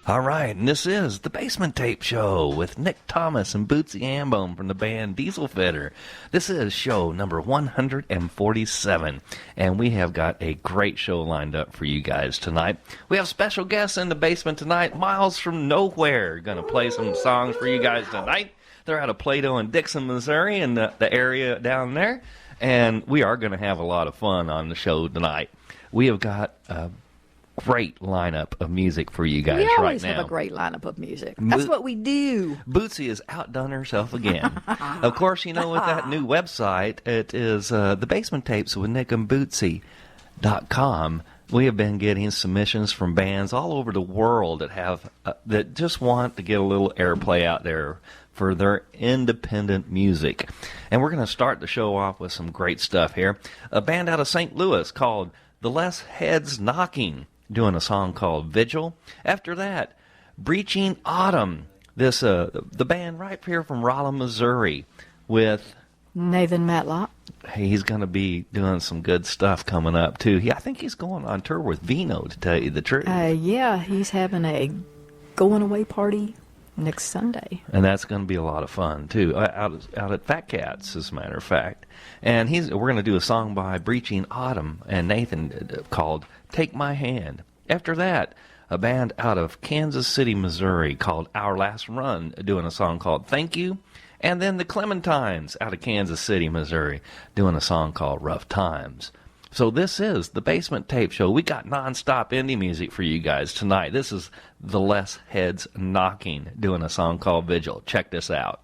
All right, and this is the Basement Tape Show with Nick Thomas and Bootsy Ambone from the band Diesel Fitter. This is show number 147, and we have got a great show lined up for you guys tonight. We have special guests in the basement tonight, Miles from Nowhere, going to play some songs for you guys tonight. They're out of Plato and Dixon, Missouri, in the area down there, and we are going to have a lot of fun on the show tonight. We have got great lineup of music for you guys right now. We always have a great lineup of music. That's what we do. Bootsy has outdone herself again. Of course, you know, with that new website, it is the Basement Tapes with Nick and Bootsy.com. We have been getting submissions from bands all over the world that have that just want to get a little airplay out there for their independent music. And we're going to start the show off with some great stuff here. A band out of St. Louis called The Less Heads Knocking, doing a song called Vigil. After that, Breaching Autumn, this the band right here from Roland, Missouri, with Nathan Matlock. He's going to be doing some good stuff coming up, too. I think he's going on tour with Vino, to tell you the truth. Yeah, he's having a going-away party next Sunday. And that's going to be a lot of fun, too, out at Fat Cats, as a matter of fact. And we're going to do a song by Breaching Autumn and Nathan called Take My Hand. After that, a band out of Kansas City, Missouri called Our Last Run, doing a song called Thank You. And then the Clementines out of Kansas City, Missouri, doing a song called Rough Times. So this is the Basement Tape Show. We got non-stop indie music for you guys tonight. This is The Less Heads Knocking, doing a song called Vigil. Check this out.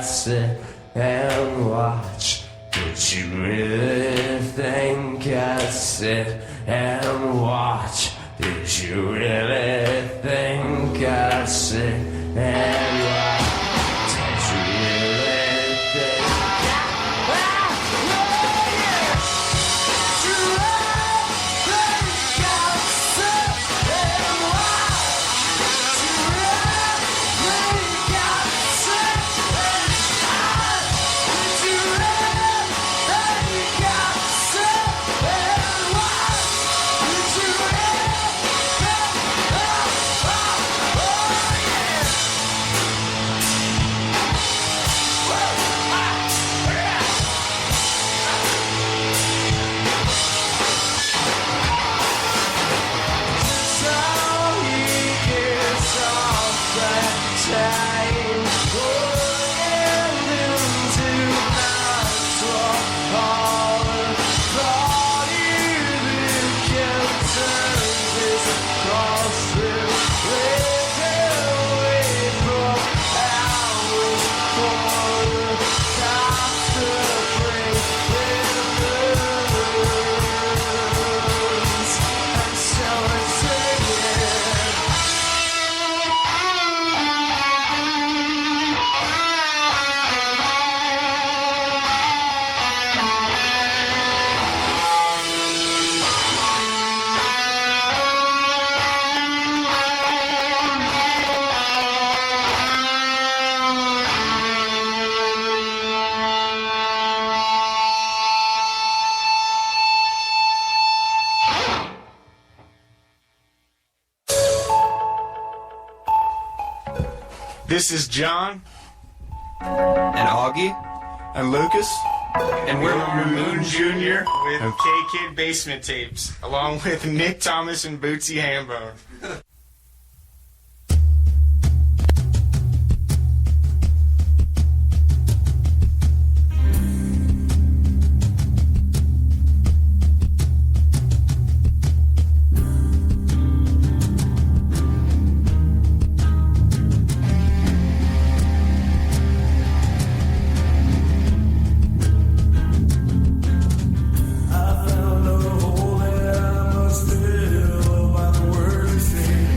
I'd sit and watch? Did you really think I'd sit and watch? Did you really think I'd sit and watch? Did you really think This is John. And Augie. And Lucas. And we're Mamoon Jr. with K-Kid Basement Tapes, along with Nick Thomas and Bootsy Hambone. I found a hole that I must fill by the words you say.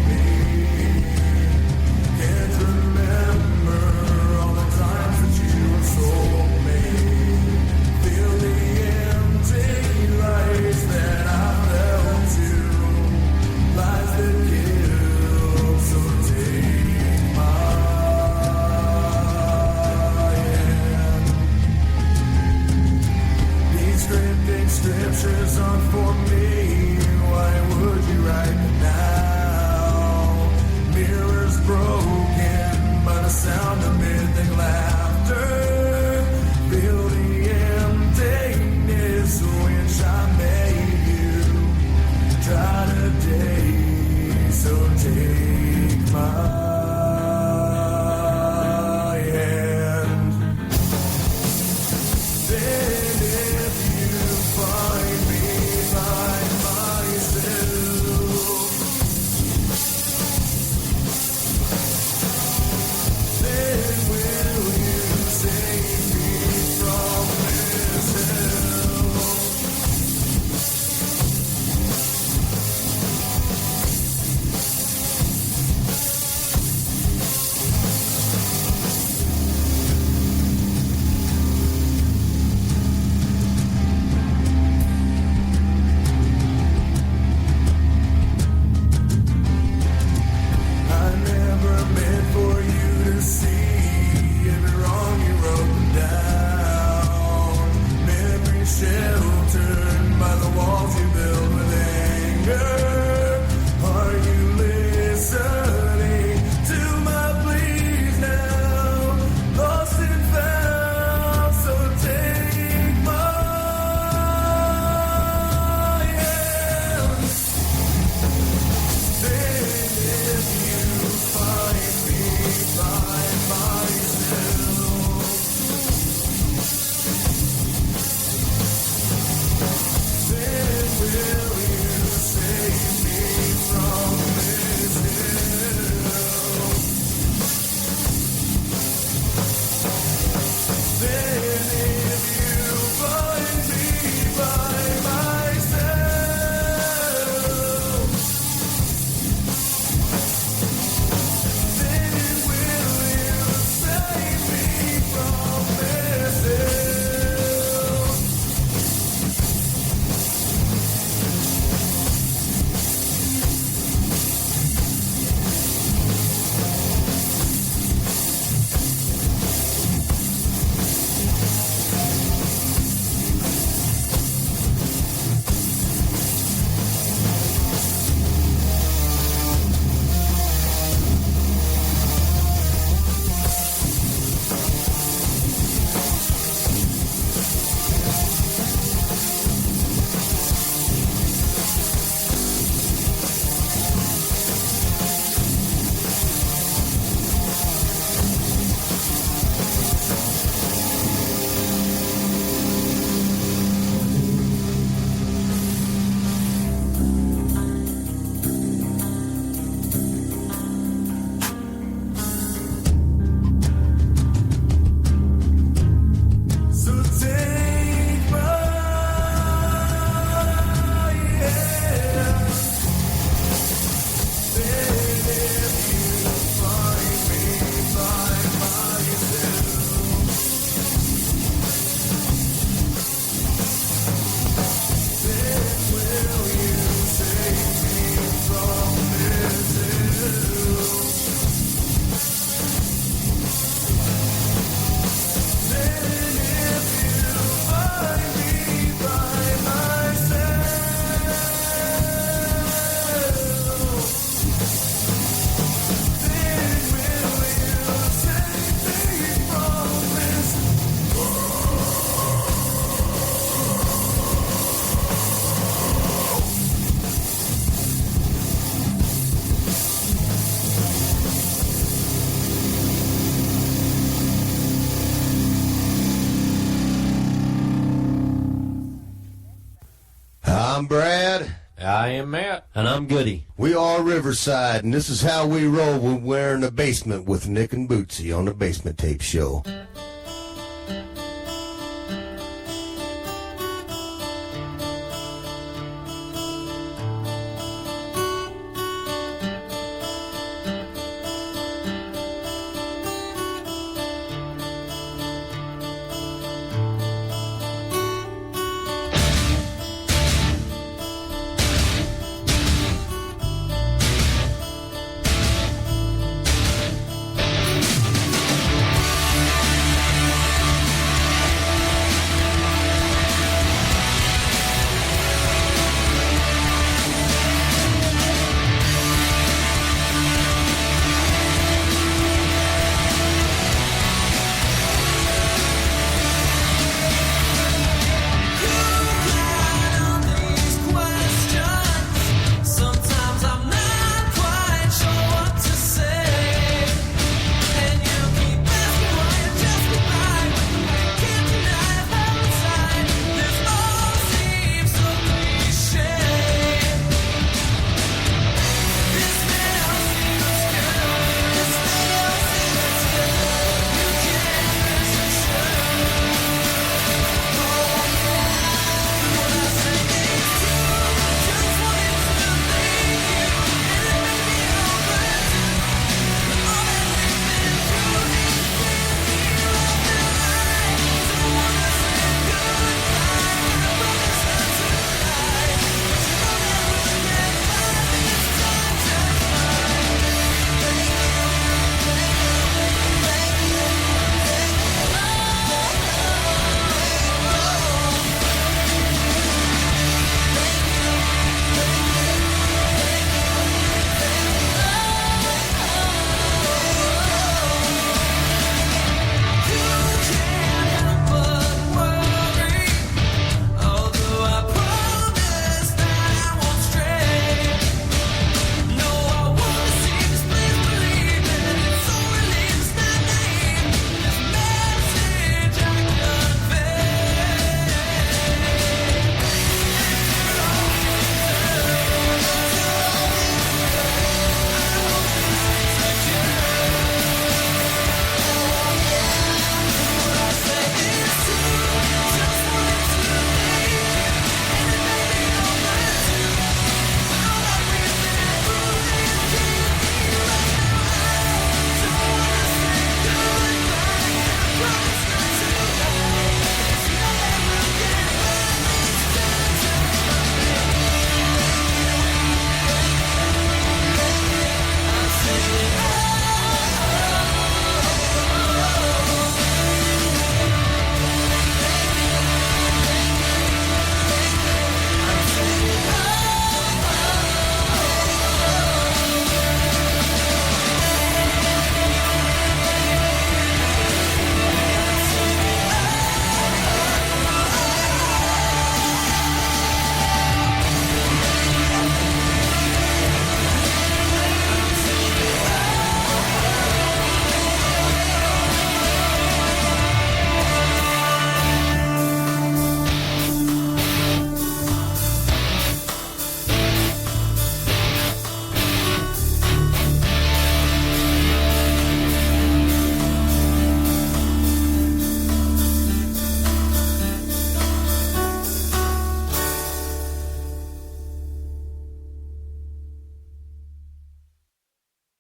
I'm Brad. I am Matt. And I'm Goody. We are Riverside, and this is how we roll when we're in the basement with Nick and Bootsy on the Basement Tape Show.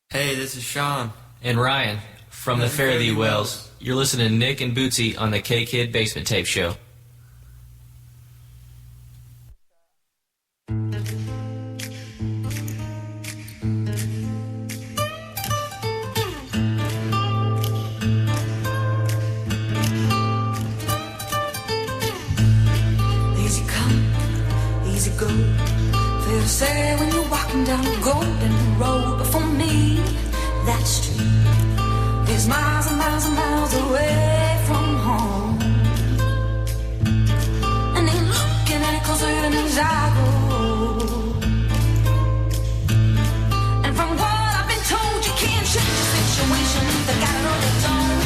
Hey, this is Sean and Ryan from the Fare Thee Wells. You're listening to Nick and Bootsy on the K-Kid Basement Tape Show. Easy come, easy go. Fair to say when you're walking down the golden road, but for me, that's true. It's miles and miles and miles away from home, and ain't looking any closer than as I go. And from what I've been told, you can't change the situation. They got it or they don't.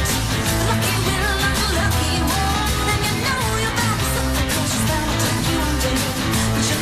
Lucky winner, not the lucky one. And you know you're about to something close, she's bound to take you under. But you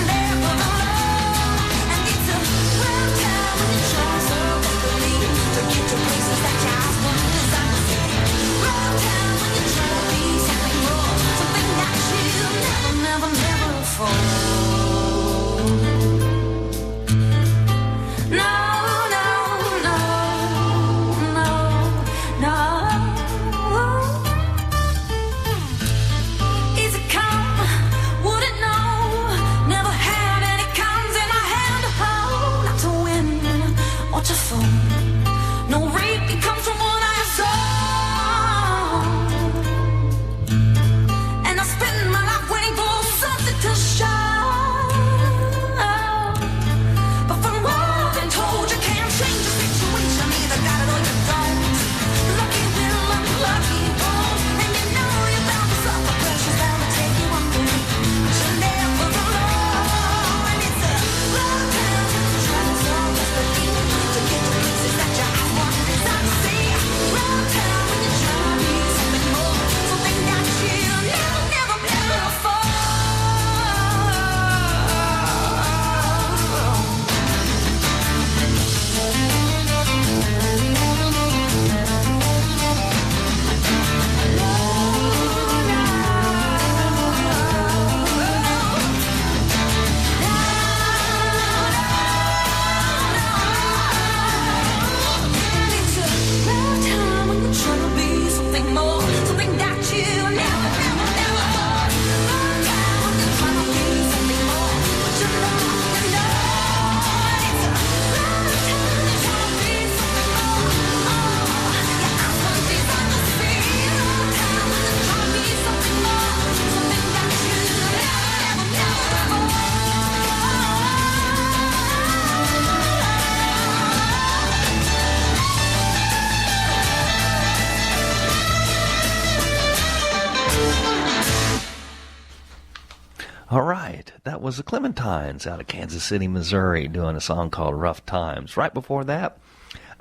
All right, that was the Clementines out of Kansas City, Missouri, doing a song called Rough Times. Right before that,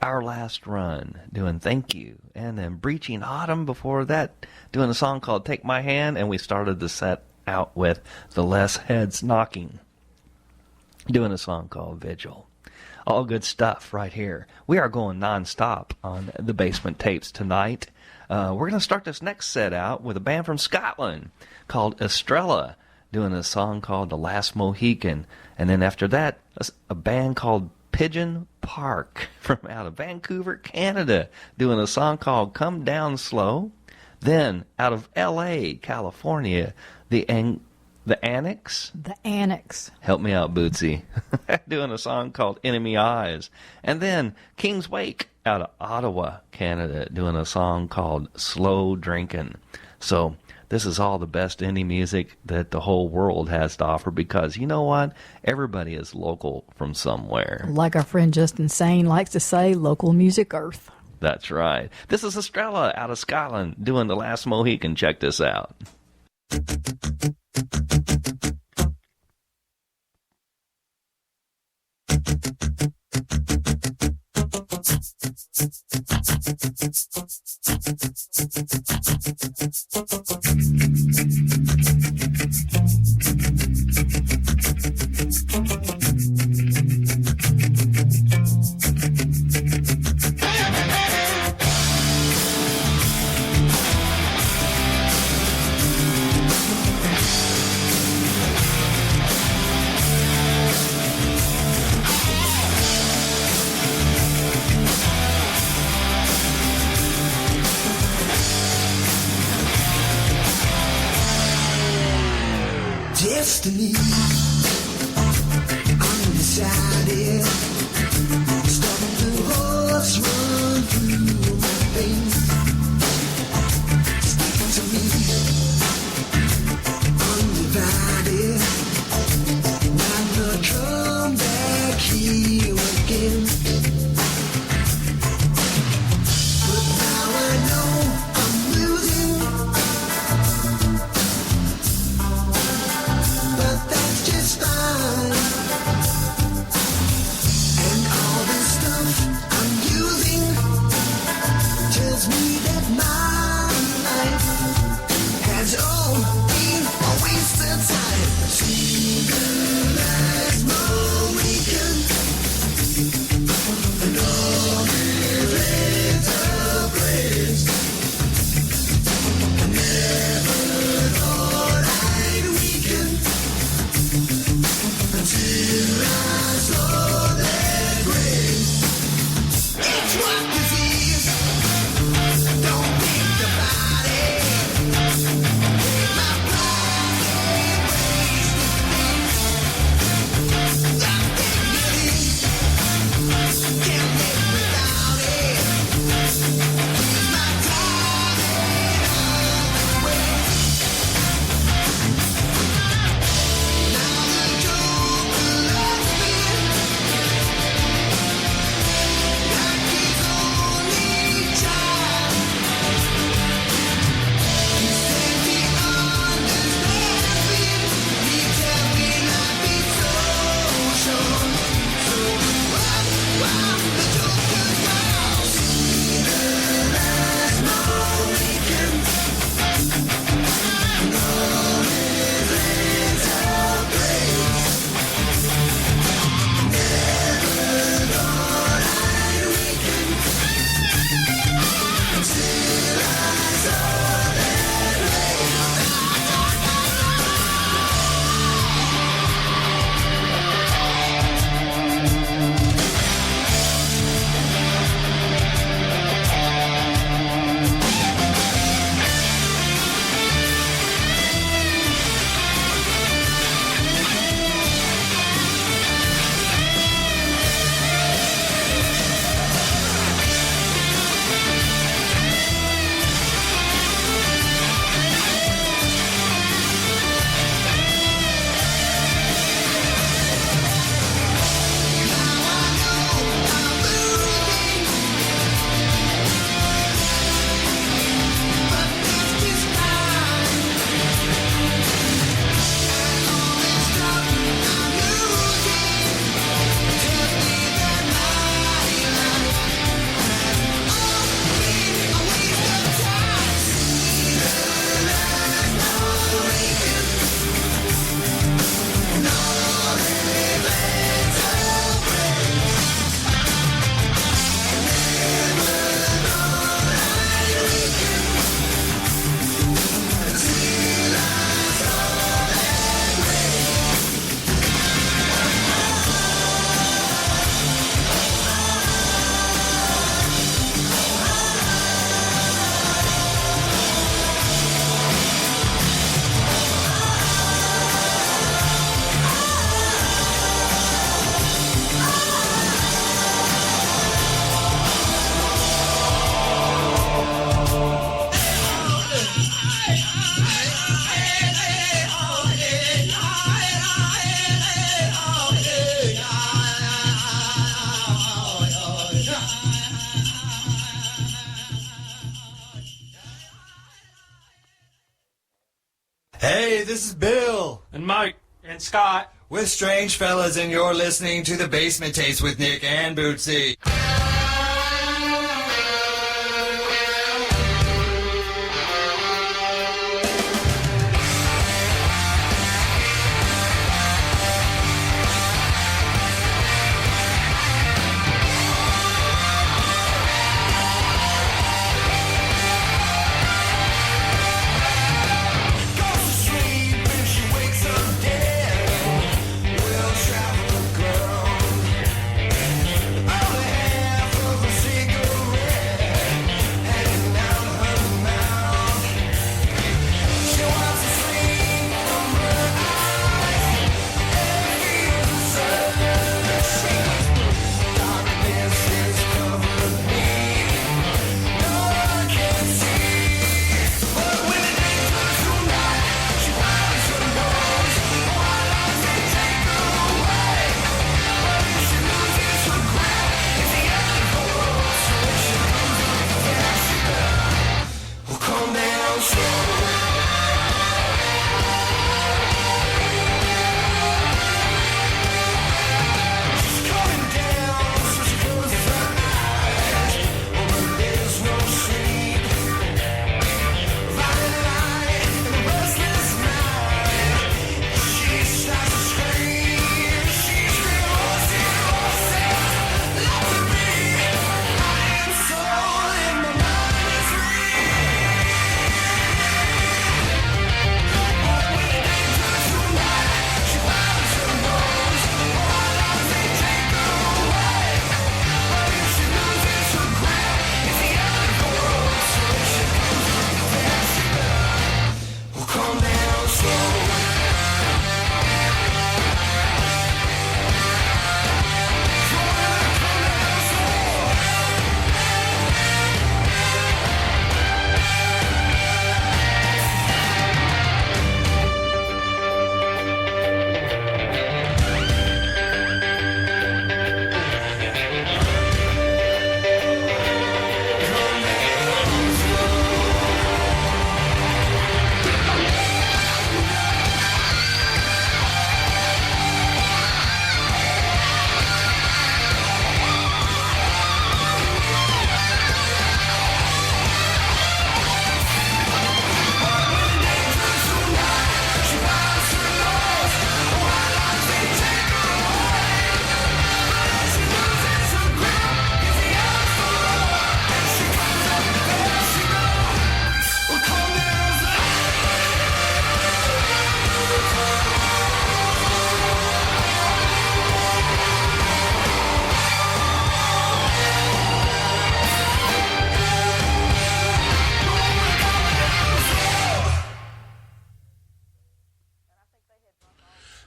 Our Last Run, doing Thank You. And then Breaching Autumn before that, doing a song called Take My Hand. And we started the set out with The Less Heads Knocking, doing a song called Vigil. All good stuff right here. We are going nonstop on the Basement Tapes tonight. We're going to start this next set out with a band from Scotland called Estrella, doing a song called The Last Mohican. And then after that, a band called Pigeon Park from out of Vancouver, Canada, doing a song called Come Down Slow. Then out of L.A., California, the Anix. The Anix. Help me out, Bootsy. Doing a song called Enemy Eyes. And then King's Wake out of Ottawa, Canada, doing a song called Slow Drinkin'. So this is all the best indie music that the whole world has to offer because, you know what? Everybody is local from somewhere. Like our friend Justin Sane likes to say, local music earth. That's right. This is Estrella out of Scotland doing The Last Mohican. Check this out. Destiny, undecided. Stop the horse run through my veins. Stick to me, undivided. Might not come back here again. But now I know I'm losing. But that's just fine. And all the stuff I'm using Hey, this is Bill. And Mike. And Scott. We're Strange Fellas, and you're listening to the Basement Tapes with Nick and Bootsy.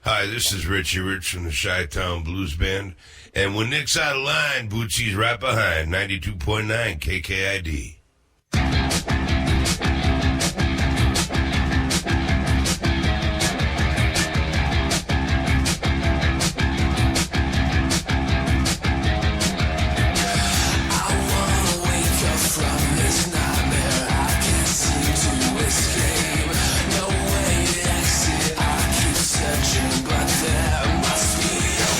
Hi, this is Richie Rich from the Chi-Town Blues Band. And when Nick's out of line, Bootsy's right behind, 92.9 KKID. But there must be a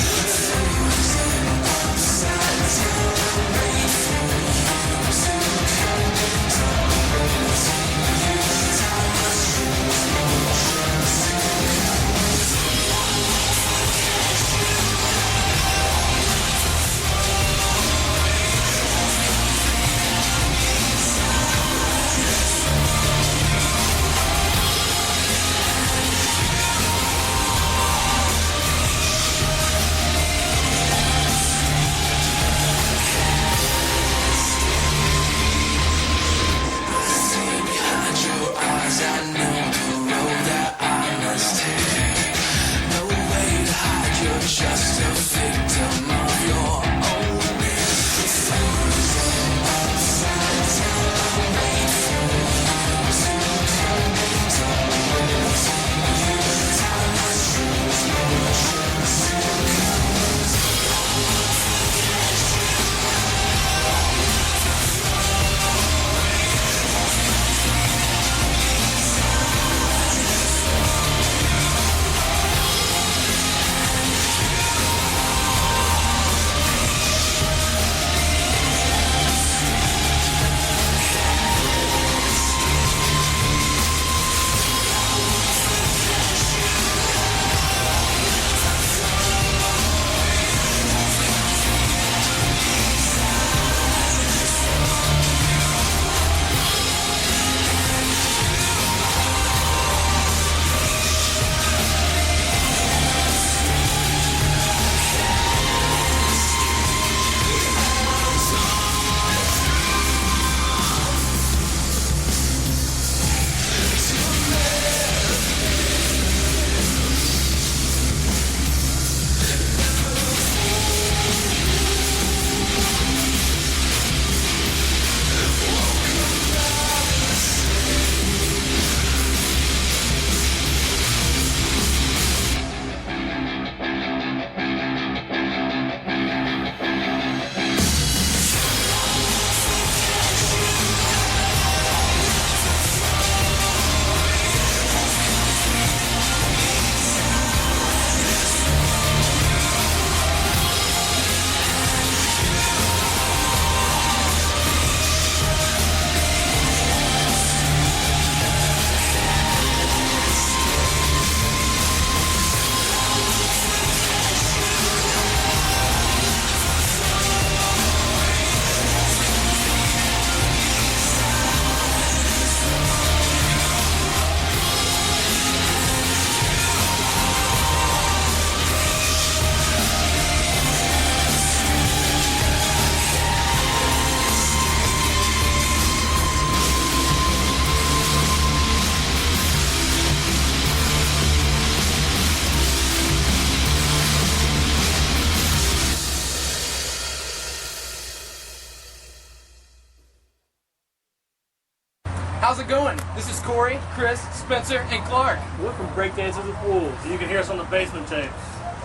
How's it going? This is Corey, Chris, Spencer, and Clark. We're from Breakdancers with Wolves, and you can hear us on the basement tapes.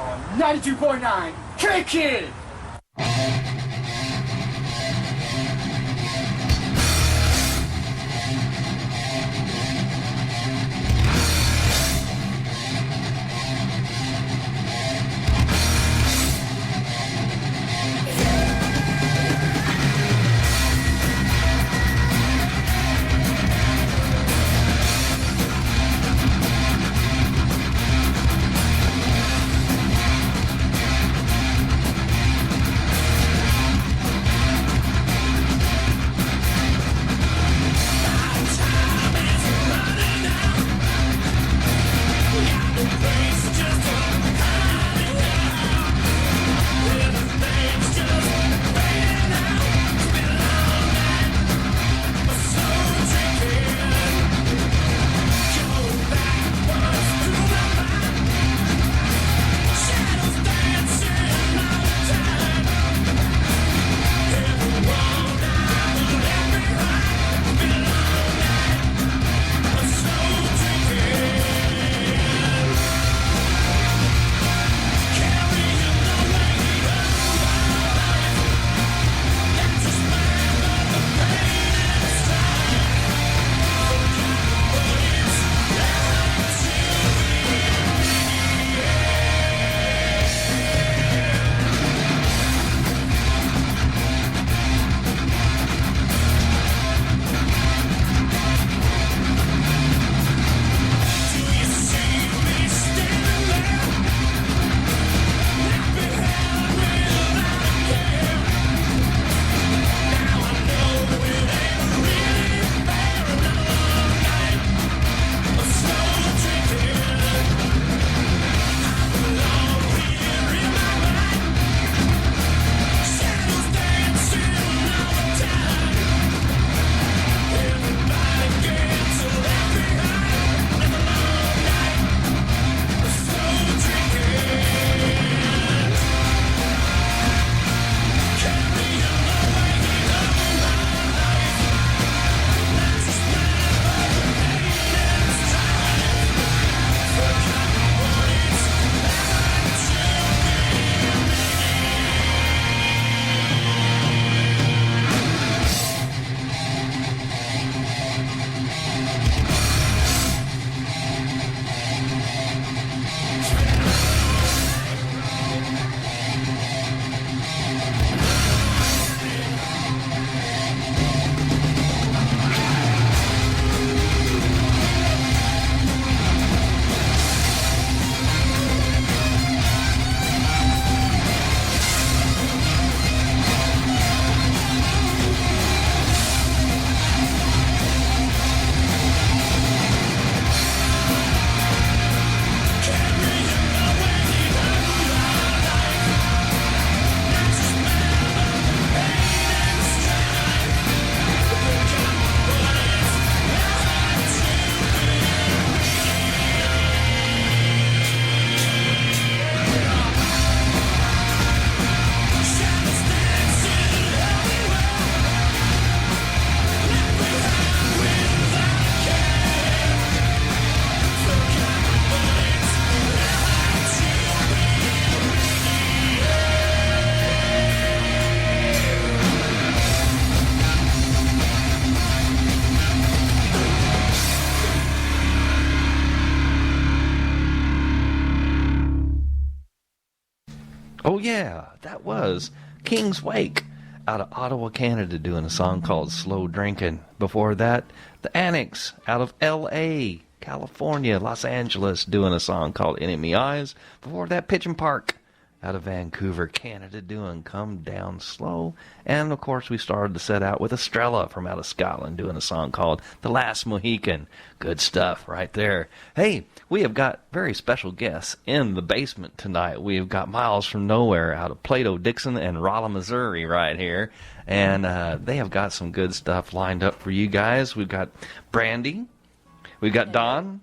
On 92.9 K-Kid! Oh, yeah, that was King's Wake out of Ottawa, Canada, doing a song called Slow Drinking. Before that, the Anix out of L.A., California, Los Angeles, doing a song called Enemy Eyes. Before that, Pigeon Park out of Vancouver, Canada, doing Come Down Slow. And, of course, we started the set out with Estrella from out of Scotland doing a song called The Last Mohican. Good stuff right there. Hey, we have got very special guests in the basement tonight. We have got Miles from Nowhere out of Plato, Dixon, and Rolla, Missouri right here. And they have got some good stuff lined up for you guys. We've got Brandi. We've got Don.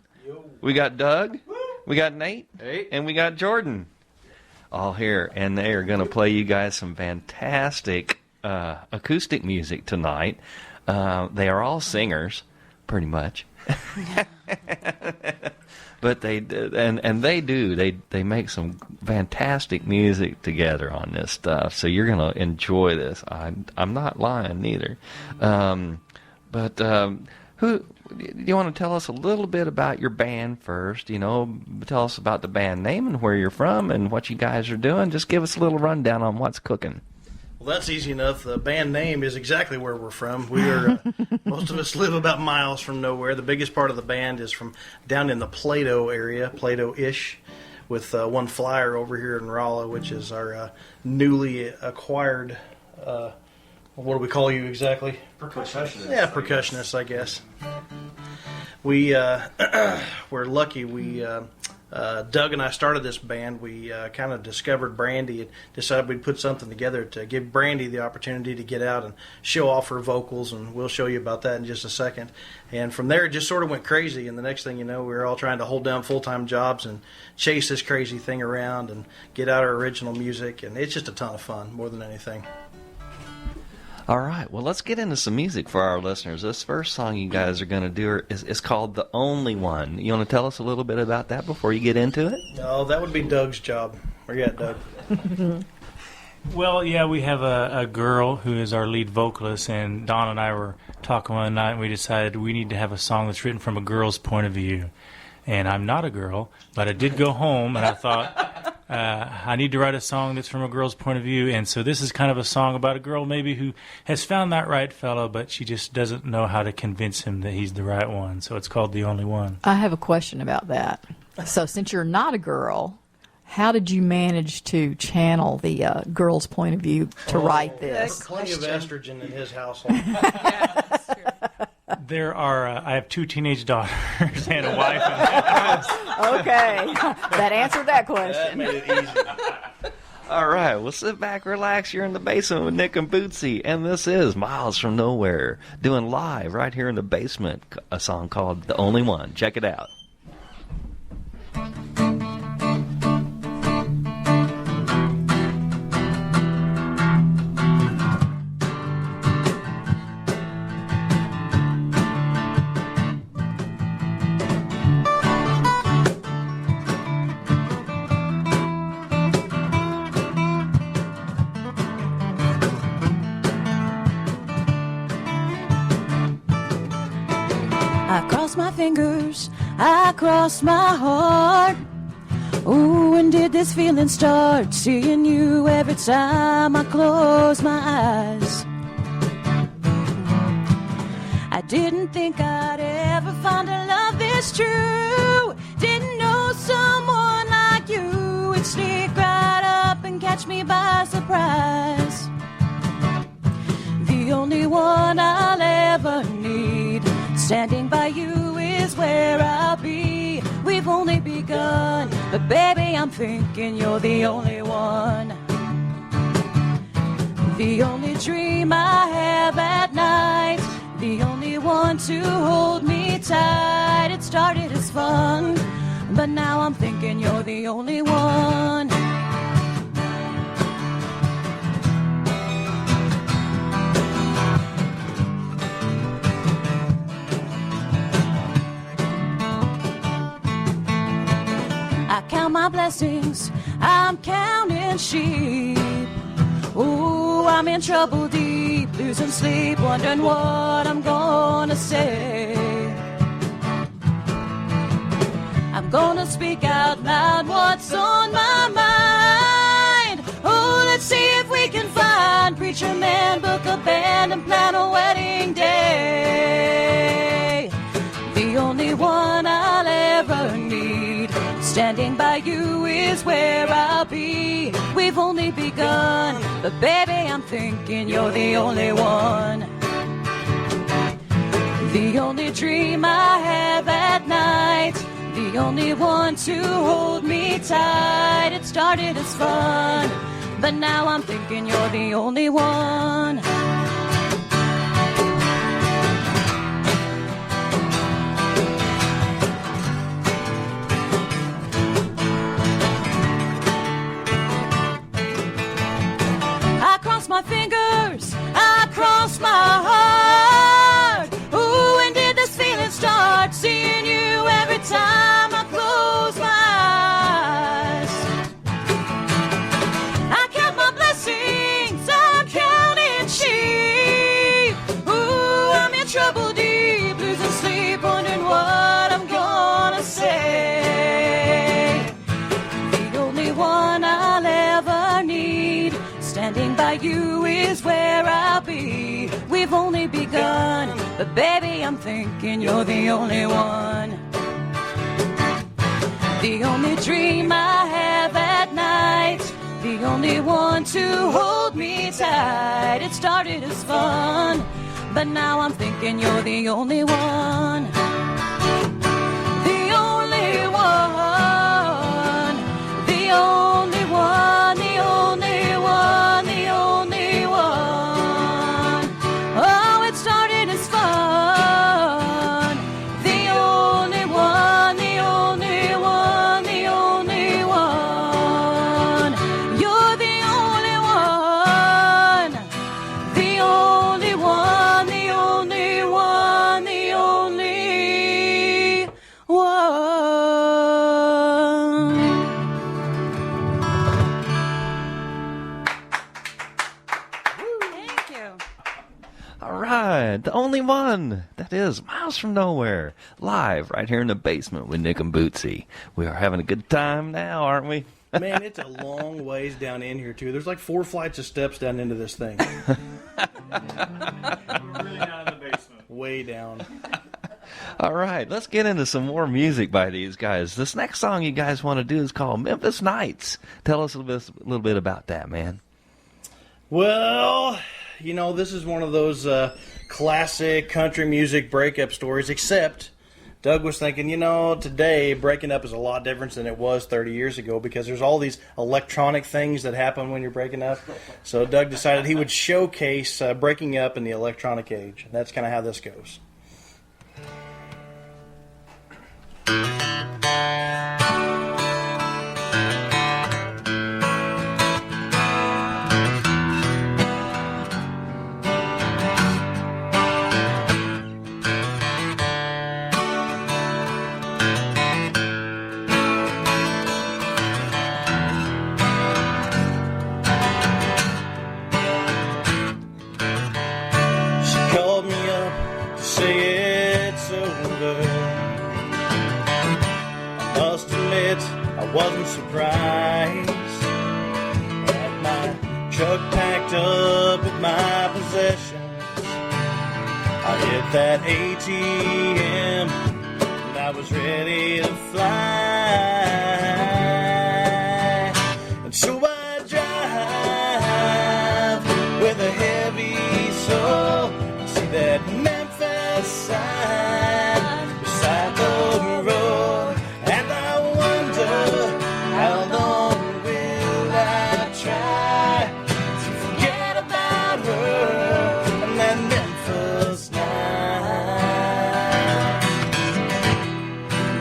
We got Doug. We got Nate. And we got Jordan. All here, and they are going to play you guys some fantastic acoustic music tonight. They are all singers, pretty much. But they make some fantastic music together on this stuff. So you're gonna enjoy this. I'm not lying neither. Who you want to tell us a little bit about your band first? You know, tell us about the band name and where you're from and what you guys are doing. Just give us a little rundown on what's cooking. Well, that's easy enough. The band name is exactly where we're from. We are most of us live about miles from nowhere. The biggest part of the band is from down in the Plato area, Plato-ish, with one flyer over here in Rolla, which is our newly acquired. What do we call you exactly? Percussionist. Yeah, percussionist, I guess. We we're lucky. We Doug and I started this band. We kind of discovered Brandi and decided we'd put something together to give Brandi the opportunity to get out and show off her vocals, and we'll show you about that in just a second. And from there, it just sort of went crazy, and the next thing you know, we were all trying to hold down full-time jobs and chase this crazy thing around and get out our original music, and it's just a ton of fun, more than anything. All right, well, let's get into some music for our listeners. This first song you guys are going to do is called The Only One. You want to tell us a little bit about that before you get into it? No, that would be Doug's job. Where you at, Doug? Well, yeah, we have a girl who is our lead vocalist, and Don and I were talking one night, and we decided we need to have a song that's written from a girl's point of view. And I'm not a girl, but I did go home, and I thought, I need to write a song that's from a girl's point of view. And so this is kind of a song about a girl maybe who has found that right fellow, but she just doesn't know how to convince him that he's the right one. So it's called The Only One. I have a question about that. So since you're not a girl, how did you manage to channel the girl's point of view to write this? Plenty of estrogen in his household. There are, I have 2 teenage daughters and a wife in the house. Okay, that answered that question. That made it easy. All right, well, sit back, relax. You're in the basement with Nick and Bootsy, and this is Miles from Nowhere, doing live right here in the basement, a song called The Only One. Check it out. Fingers, I cross my heart. Ooh, when did this feeling start? Seeing you every time I close my eyes. I didn't think I'd ever find a love this true. Didn't know someone like you would sneak right up and catch me by surprise. The only one I'll ever need, standing by you is where I'll be. We've only begun, but baby, I'm thinking you're the only one. The only dream I have at night, the only one to hold me tight. It started as fun, but now I'm thinking you're the only one. I count my blessings, I'm counting sheep. Ooh, I'm in trouble deep, losing sleep, wondering what I'm gonna say. I'm gonna speak out loud what's on my mind. Oh, let's see if we can find preacher man, book a band, and plan a wedding day. The only one I'll ever need, standing by you is where I'll be. We've only begun, but baby, I'm thinking you're the only one. The only dream I have at night, the only one to hold me tight. It started as fun, but now I'm thinking you're the only one. My fingers, I cross my heart. Ooh, when did this feeling you is where I'll be. We've only begun, but baby, I'm thinking you're the only one. The only dream I have at night, the only one to hold me tight. It started as fun, but now I'm thinking you're the only one. The only one. The only one. The only one. The only one. Oh, it started as fun. The only one. The only one. The only one. You're the only one. The only one. The only one. The only one. Thank you. All right, the only one. That is Miles from Nowhere, live right here in the basement with Nick and Bootsy. We are having a good time now, aren't we? Man, it's a long ways down in here, too. There's like 4 flights of steps down into this thing. We're really down in the basement. Way down. All right, let's get into some more music by these guys. This next song you guys want to do is called Memphis Nights. Tell us a little bit about that, man. Well, you know, this is one of those classic country music breakup stories, except Doug was thinking, you know, today breaking up is a lot different than it was 30 years ago because there's all these electronic things that happen when you're breaking up. So Doug decided he would showcase breaking up in the electronic age. And that's kind of how this goes. Wasn't surprised. Had my truck packed up with my possessions. I hit that ATM and I was ready to fly. And so I drive with a heavy soul. I see that Memphis sign beside the road. And I how long will I try to forget about her and that Memphis night?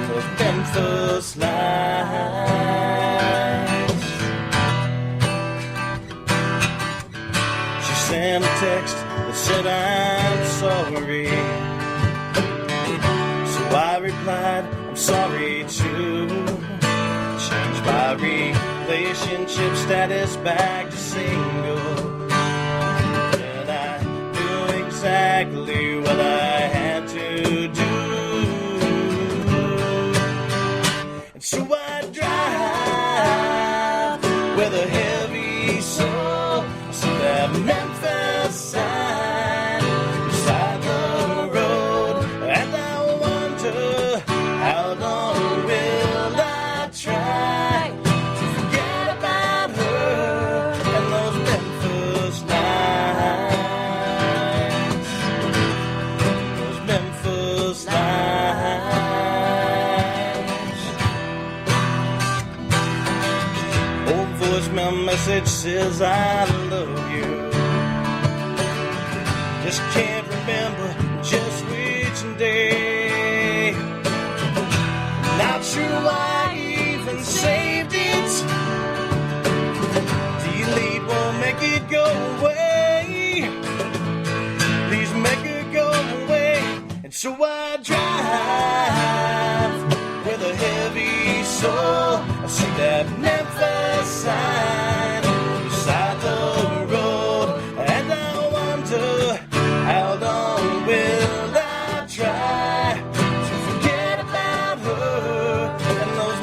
Those Memphis nights. She sent a text that said I'm sorry. So I replied, I'm sorry too. Changed my relationship status back to single. And I knew exactly what I had to do. And so I drive with a heavy soul. I see that Memphis sign beside the road. And I wonder how long will I try to forget about her and those Memphis nights. Those Memphis nights. Old voicemail message says I love you. Just can't remember just which day. Not sure why even saved it. Delete won't make it go away. Please make it go away. And so I drive with a heavy soul. I see that Memphis sign beside the road. And I wonder how long will I try to forget about her and those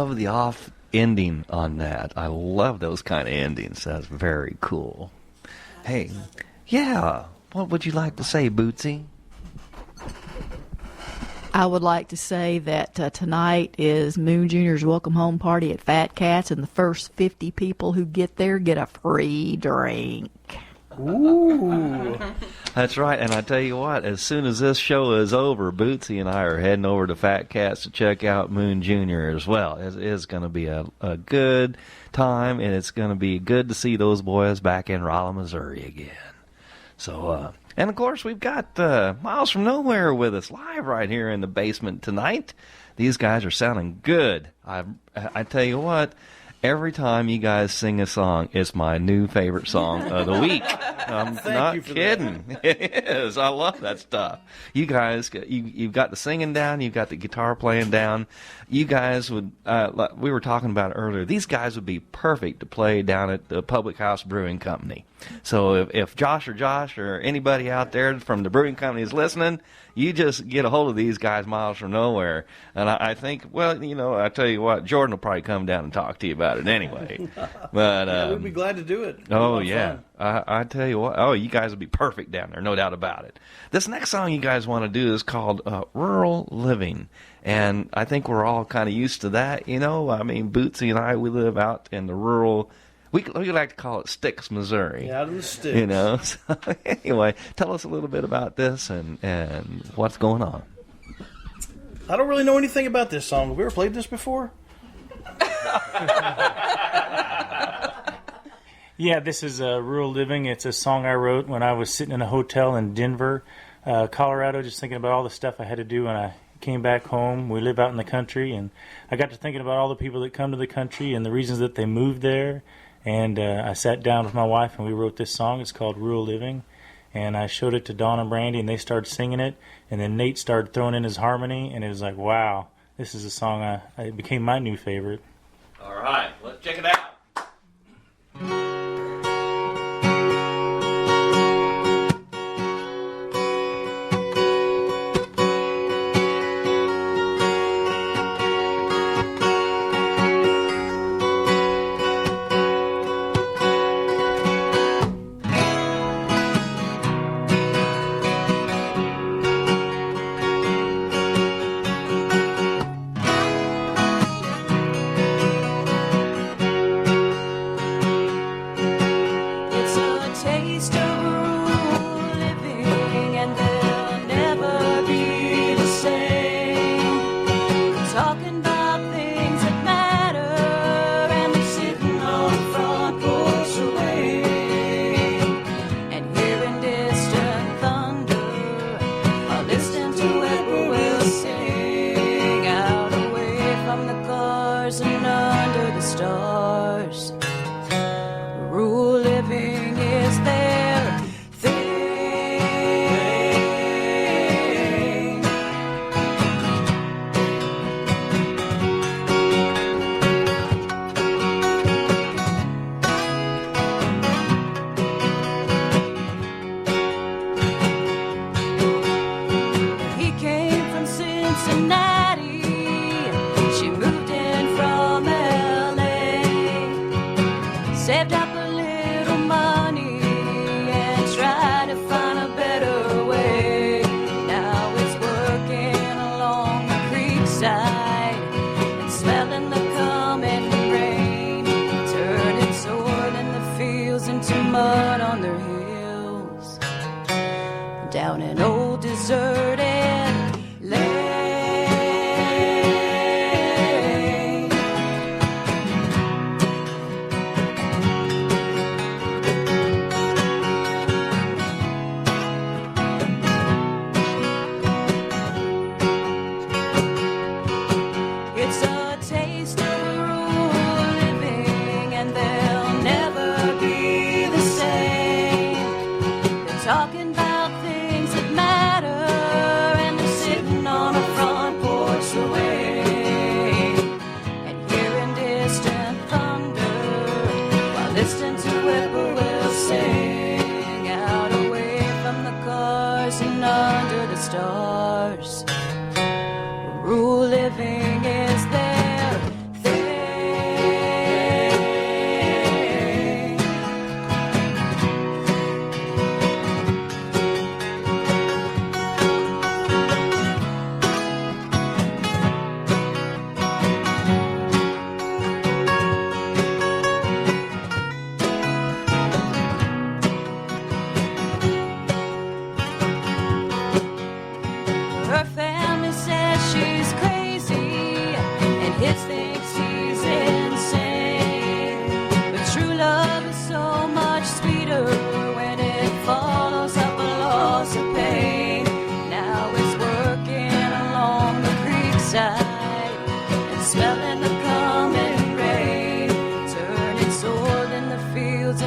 love the off ending on that. I love those kind of endings. That's very cool. Hey, yeah, what would you like to say, Bootsy? I would like to say that tonight is Moon Jr.'s welcome home party at Fat Cats, and the first 50 people who get there get a free drink. Ooh. That's right, and I tell you what, as soon as this show is over, Bootsy and I are heading over to Fat Cats to check out Moon Jr. as well. It is going to be a good time, and it's going to be good to see those boys back in Rolla, Missouri again. So, and of course, we've got Miles from Nowhere with us live right here in the basement tonight. These guys are sounding good. I tell you what, every time you guys sing a song, it's my new favorite song of the week. I'm not kidding. It is. I love that stuff. You guys, you've got the singing down. You've got the guitar playing down. You guys would, like we were talking about it earlier, these guys would be perfect to play down at the Public House Brewing Company. So if Josh or anybody out there from the brewing company is listening, you just get a hold of these guys, Miles from Nowhere. And I think, well, you know, I tell you what, Jordan will probably come down and talk to you about it anyway. But yeah, we'd be glad to do it. Oh, yeah. I tell you what, you guys would be perfect down there, no doubt about it. This next song you guys want to do is called Rural Living. And I think we're all kind of used to that, you know. I mean, Bootsy and I, we live out in the rural, we like to call it Sticks, Missouri. Yeah, out of the sticks. You know. So anyway, tell us a little bit about this and what's going on. I don't really know anything about this song. Have we ever played this before? Yeah, this is Rural Living. It's a song I wrote when I was sitting in a hotel in Denver, Colorado, just thinking about all the stuff I had to do when I came back home. We live out in the country, and I got to thinking about all the people that come to the country and the reasons that they moved there. And I sat down with my wife, and we wrote this song. It's called Rural Living. And I showed it to Dawn and Brandi, and they started singing it. And then Nate started throwing in his harmony, and it was like, wow, this is a song it became my new favorite. All right, let's check it out. Down an old deserted lane. It's a taste of rural living, and they'll never be the same. They're talking about things that matter.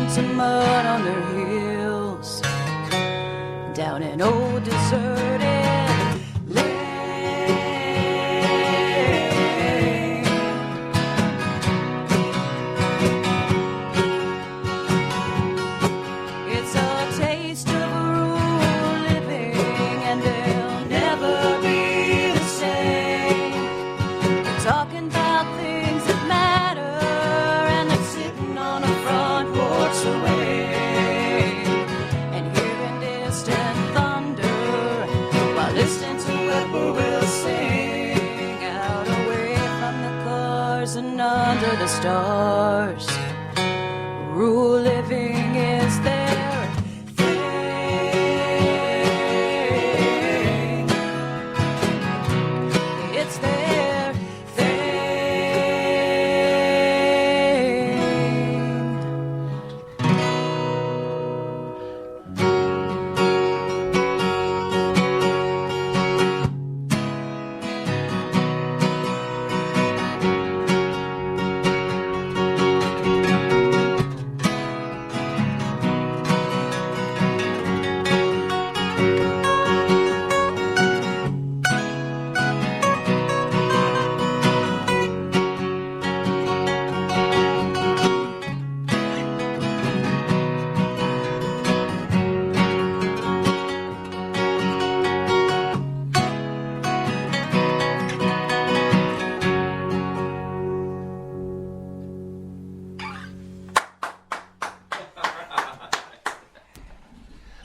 found some mud on their heels down an old deserted lane. It's a taste of rural living, and they'll never be the same. They're talking about things that matter, and they're sitting on a front porch away and hearing distant thunder while listening to whippoorwills sing out away from the cars and under the stars. Rural living is their thing. It's their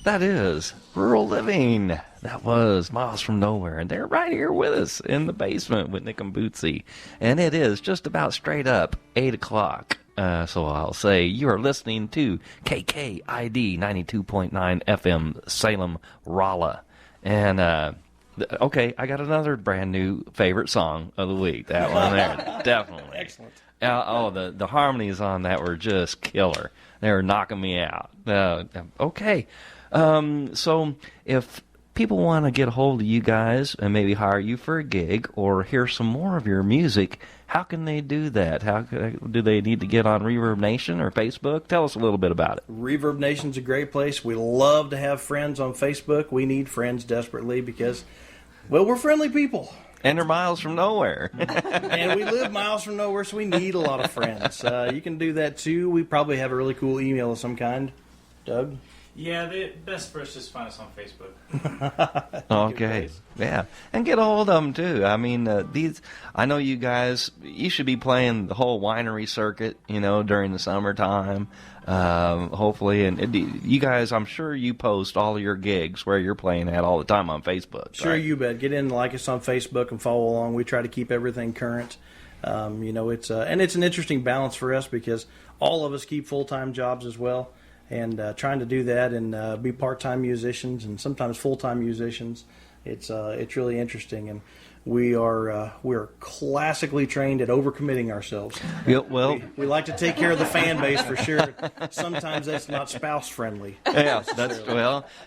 That is Rural Living. That was Miles from Nowhere. And they're right here with us in the basement with Nick and Bootsy. And it is just about straight up 8 o'clock. So I'll say you are listening to KKID 92.9 FM Salem, Rolla. And, okay, I got another brand new favorite song of the week. That one there, definitely. Excellent. The harmonies on that were just killer. They were knocking me out. Okay. So if people want to get a hold of you guys and maybe hire you for a gig or hear some more of your music, how can they do that? How do they need to get on Reverb Nation or Facebook? Tell us a little bit about it. Reverb Nation's a great place. We love to have friends on Facebook. We need friends desperately because, well, we're friendly people. And they're miles from nowhere. And we live miles from nowhere, so we need a lot of friends. You can do that, too. We probably have a really cool email of some kind. Doug? Yeah, the best for us just find us on Facebook. Okay, yeah, and get a hold of them too. I mean, I know you guys. You should be playing the whole winery circuit, during the summertime. Hopefully, and you guys, I'm sure you post all of your gigs where you're playing at all the time on Facebook. Sure, right? You bet. Get in and like us on Facebook and follow along. We try to keep everything current. It's and it's an interesting balance for us because all of us keep full-time jobs as well. And trying to do that and be part-time musicians and sometimes full-time musicians, it's really interesting. And we're classically trained at overcommitting ourselves. Yeah, well, we like to take care of the fan base for sure. Sometimes that's not spouse friendly. Yeah,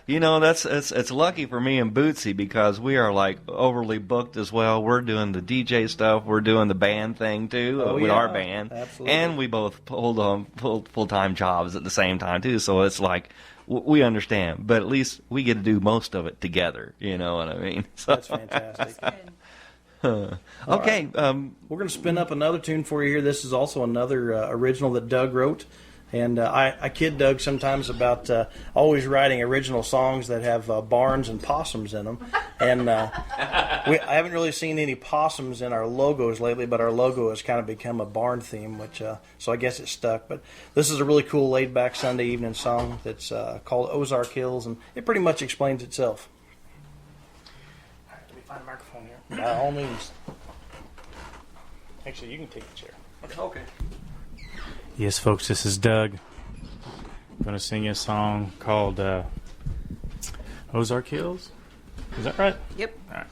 it's lucky for me and Bootsy because we are like overly booked as well. We're doing the DJ stuff, we're doing the band thing too with our band, absolutely. And we both hold on full-time jobs at the same time too. So it's like we understand, but at least we get to do most of it together. You know what I mean? So. That's fantastic. Okay. Right. We're going to spin up another tune for you here. This is also another original that Doug wrote. And I kid Doug sometimes about always writing original songs that have barns and possums in them. And I haven't really seen any possums in our logos lately, but our logo has kind of become a barn theme, which so I guess it stuck. But this is a really cool laid-back Sunday evening song that's called Ozark Hills, and it pretty much explains itself. All right, let me find a microphone here. By all means. Actually, you can take the chair. Okay. Yes, folks, this is Doug. I'm going to sing you a song called Ozark Hills. Is that right? Yep. All right.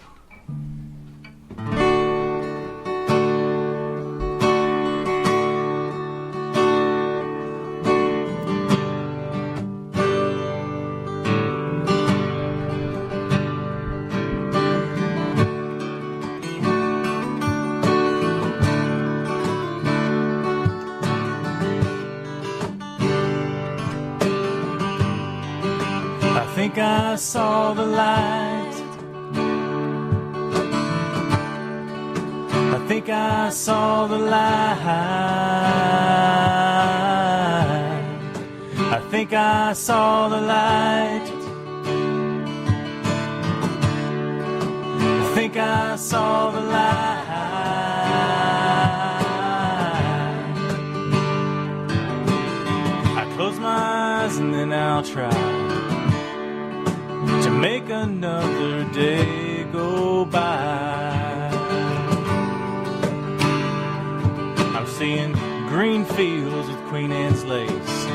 think I saw the light. I think I saw the light. I think I saw the light. I think I saw the light. I close my eyes and then I'll try to make another day go by. I'm seeing green fields with Queen Anne's lace,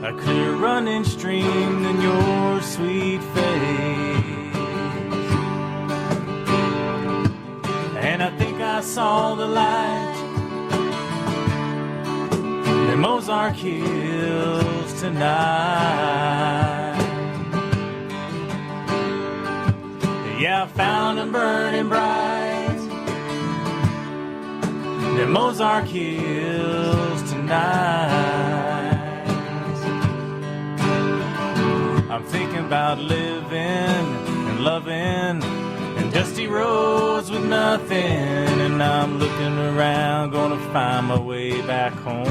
a clear running stream in your sweet face. And I think I saw the light in Mozart Hills tonight. Yeah, I found them burning bright in Mozart Hills tonight. I'm thinking about living and loving and dusty roads with nothing, and I'm looking around, gonna find my way back home.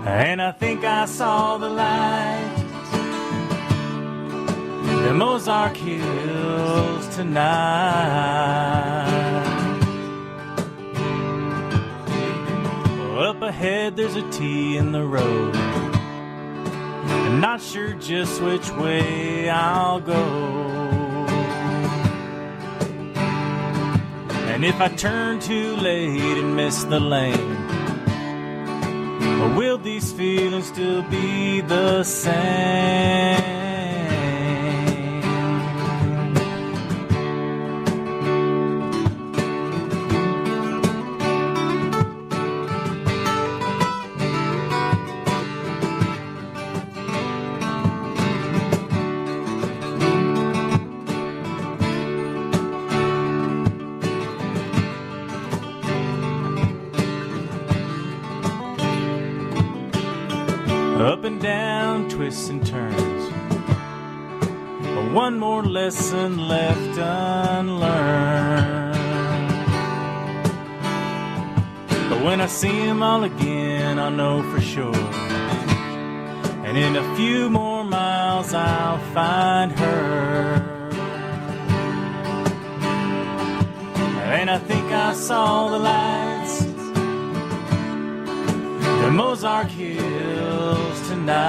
And I think I saw the light in Mozart Hills tonight. Well, up ahead there's a T in the road, I'm not sure just which way I'll go. And if I turn too late and miss the lane, or will these feelings still be the same? Up and down, twists and turns, one more lesson left unlearned. But when I see him all again, I'll know for sure, and in a few more miles I'll find her. And I think I saw the lights in Mozart Hills tonight.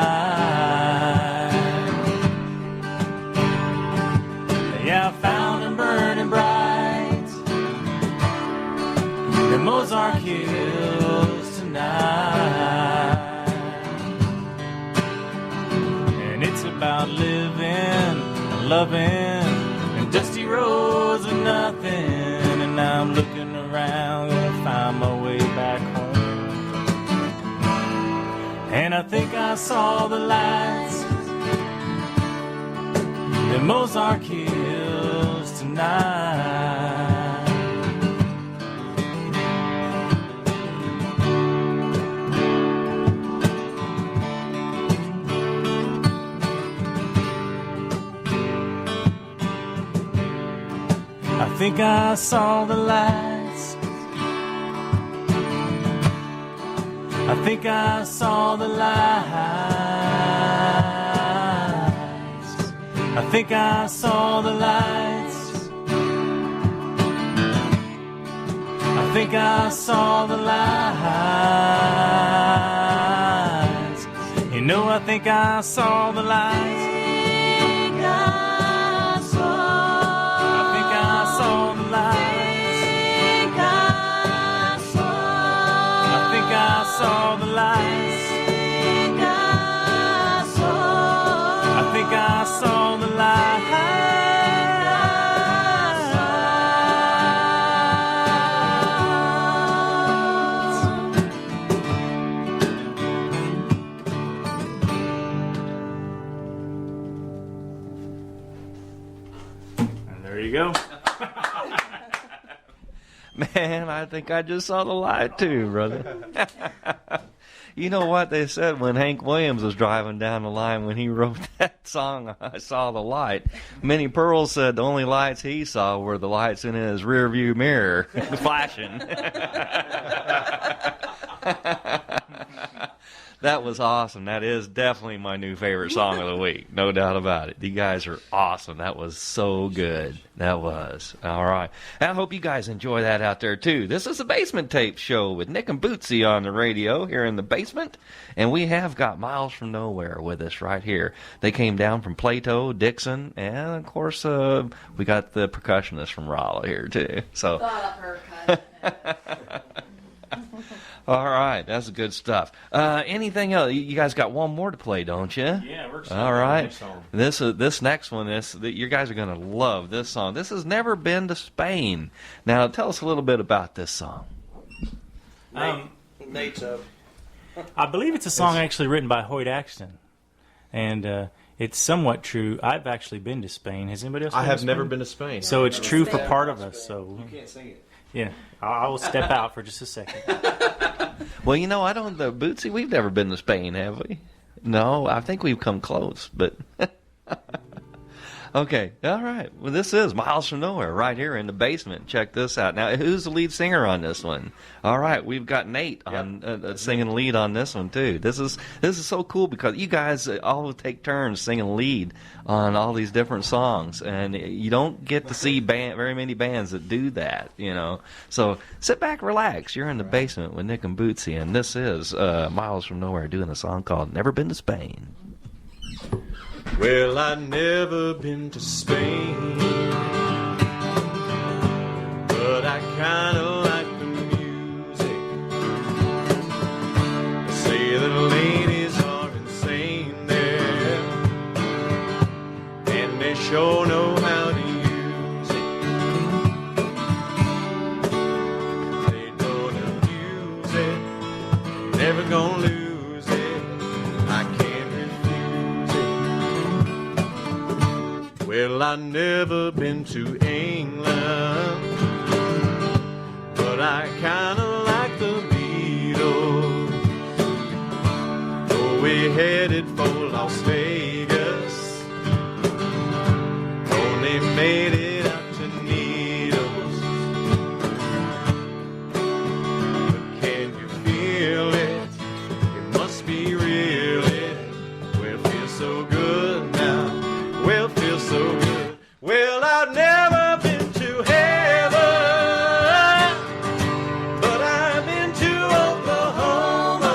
Yeah, I found them burning bright in Mozart Hills tonight. And it's about living, loving, and dusty roads with nothing. And I'm looking around, gonna find my way back home. And I think I saw the lights in Mozart Hills tonight. I think I saw the lights. I think I saw the lights. I think I saw the lights. I think I saw the lights. You know, I think I saw the lights. Saw the lights. I think I saw the lights. And there you go. Man, I think I just saw the light too, brother. You know what they said when Hank Williams was driving down the line when he wrote that song, I Saw the Light. Minnie Pearl said the only lights he saw were the lights in his rear view mirror flashing. That was awesome. That is definitely my new favorite song of the week. No doubt about it. You guys are awesome. That was so good. That was. All right. I hope you guys enjoy that out there, too. This is the Basement Tape Show with Nick and Bootsy on the radio here in the basement. And we have got Miles from Nowhere with us right here. They came down from Plato, Dixon, and, of course, we got the percussionist from Rolla here, too. So. All right, that's good stuff. Anything else? You guys got one more to play, don't you? Yeah, we're excited. All right. This next one, you guys are going to love this song. This has Never Been to Spain. Now, tell us a little bit about this song. Nate's up. I believe it's a song actually written by Hoyt Axton, and it's somewhat true. I've actually been to Spain. Has anybody else? I have never been to Spain. So it's true for part of us. So you can't sing it. Yeah, I will step out for just a second. Well, you know, I don't know, Bootsy, we've never been to Spain, have we? No, I think we've come close, but... Okay, all right. Well, this is Miles from Nowhere right here in the basement. Check this out. Now, who's the lead singer on this one? All right, we've got Nate on singing lead on this one too. This is so cool because you guys all take turns singing lead on all these different songs, and you don't get to see very many bands that do that, you know. So sit back, relax. You're in the basement with Nick and Bootsy, and this is Miles from Nowhere doing a song called "Never Been to Spain." Well, I've never been to Spain, but I kinda like the music. They say the ladies are insane there, and they sure know how to use it. They don't abuse it, never gonna lose it. I can't. Well, I've never been to England, but I kinda like the Beatles. Oh, we headed for Las Vegas, only made it up to Needles. But can you feel it? It must be real. Well, it feels so good now. Well, feels so good. Well, I've never been to heaven, but I've been to Oklahoma.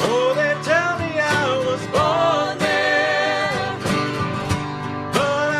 Oh, they tell me I was born there, but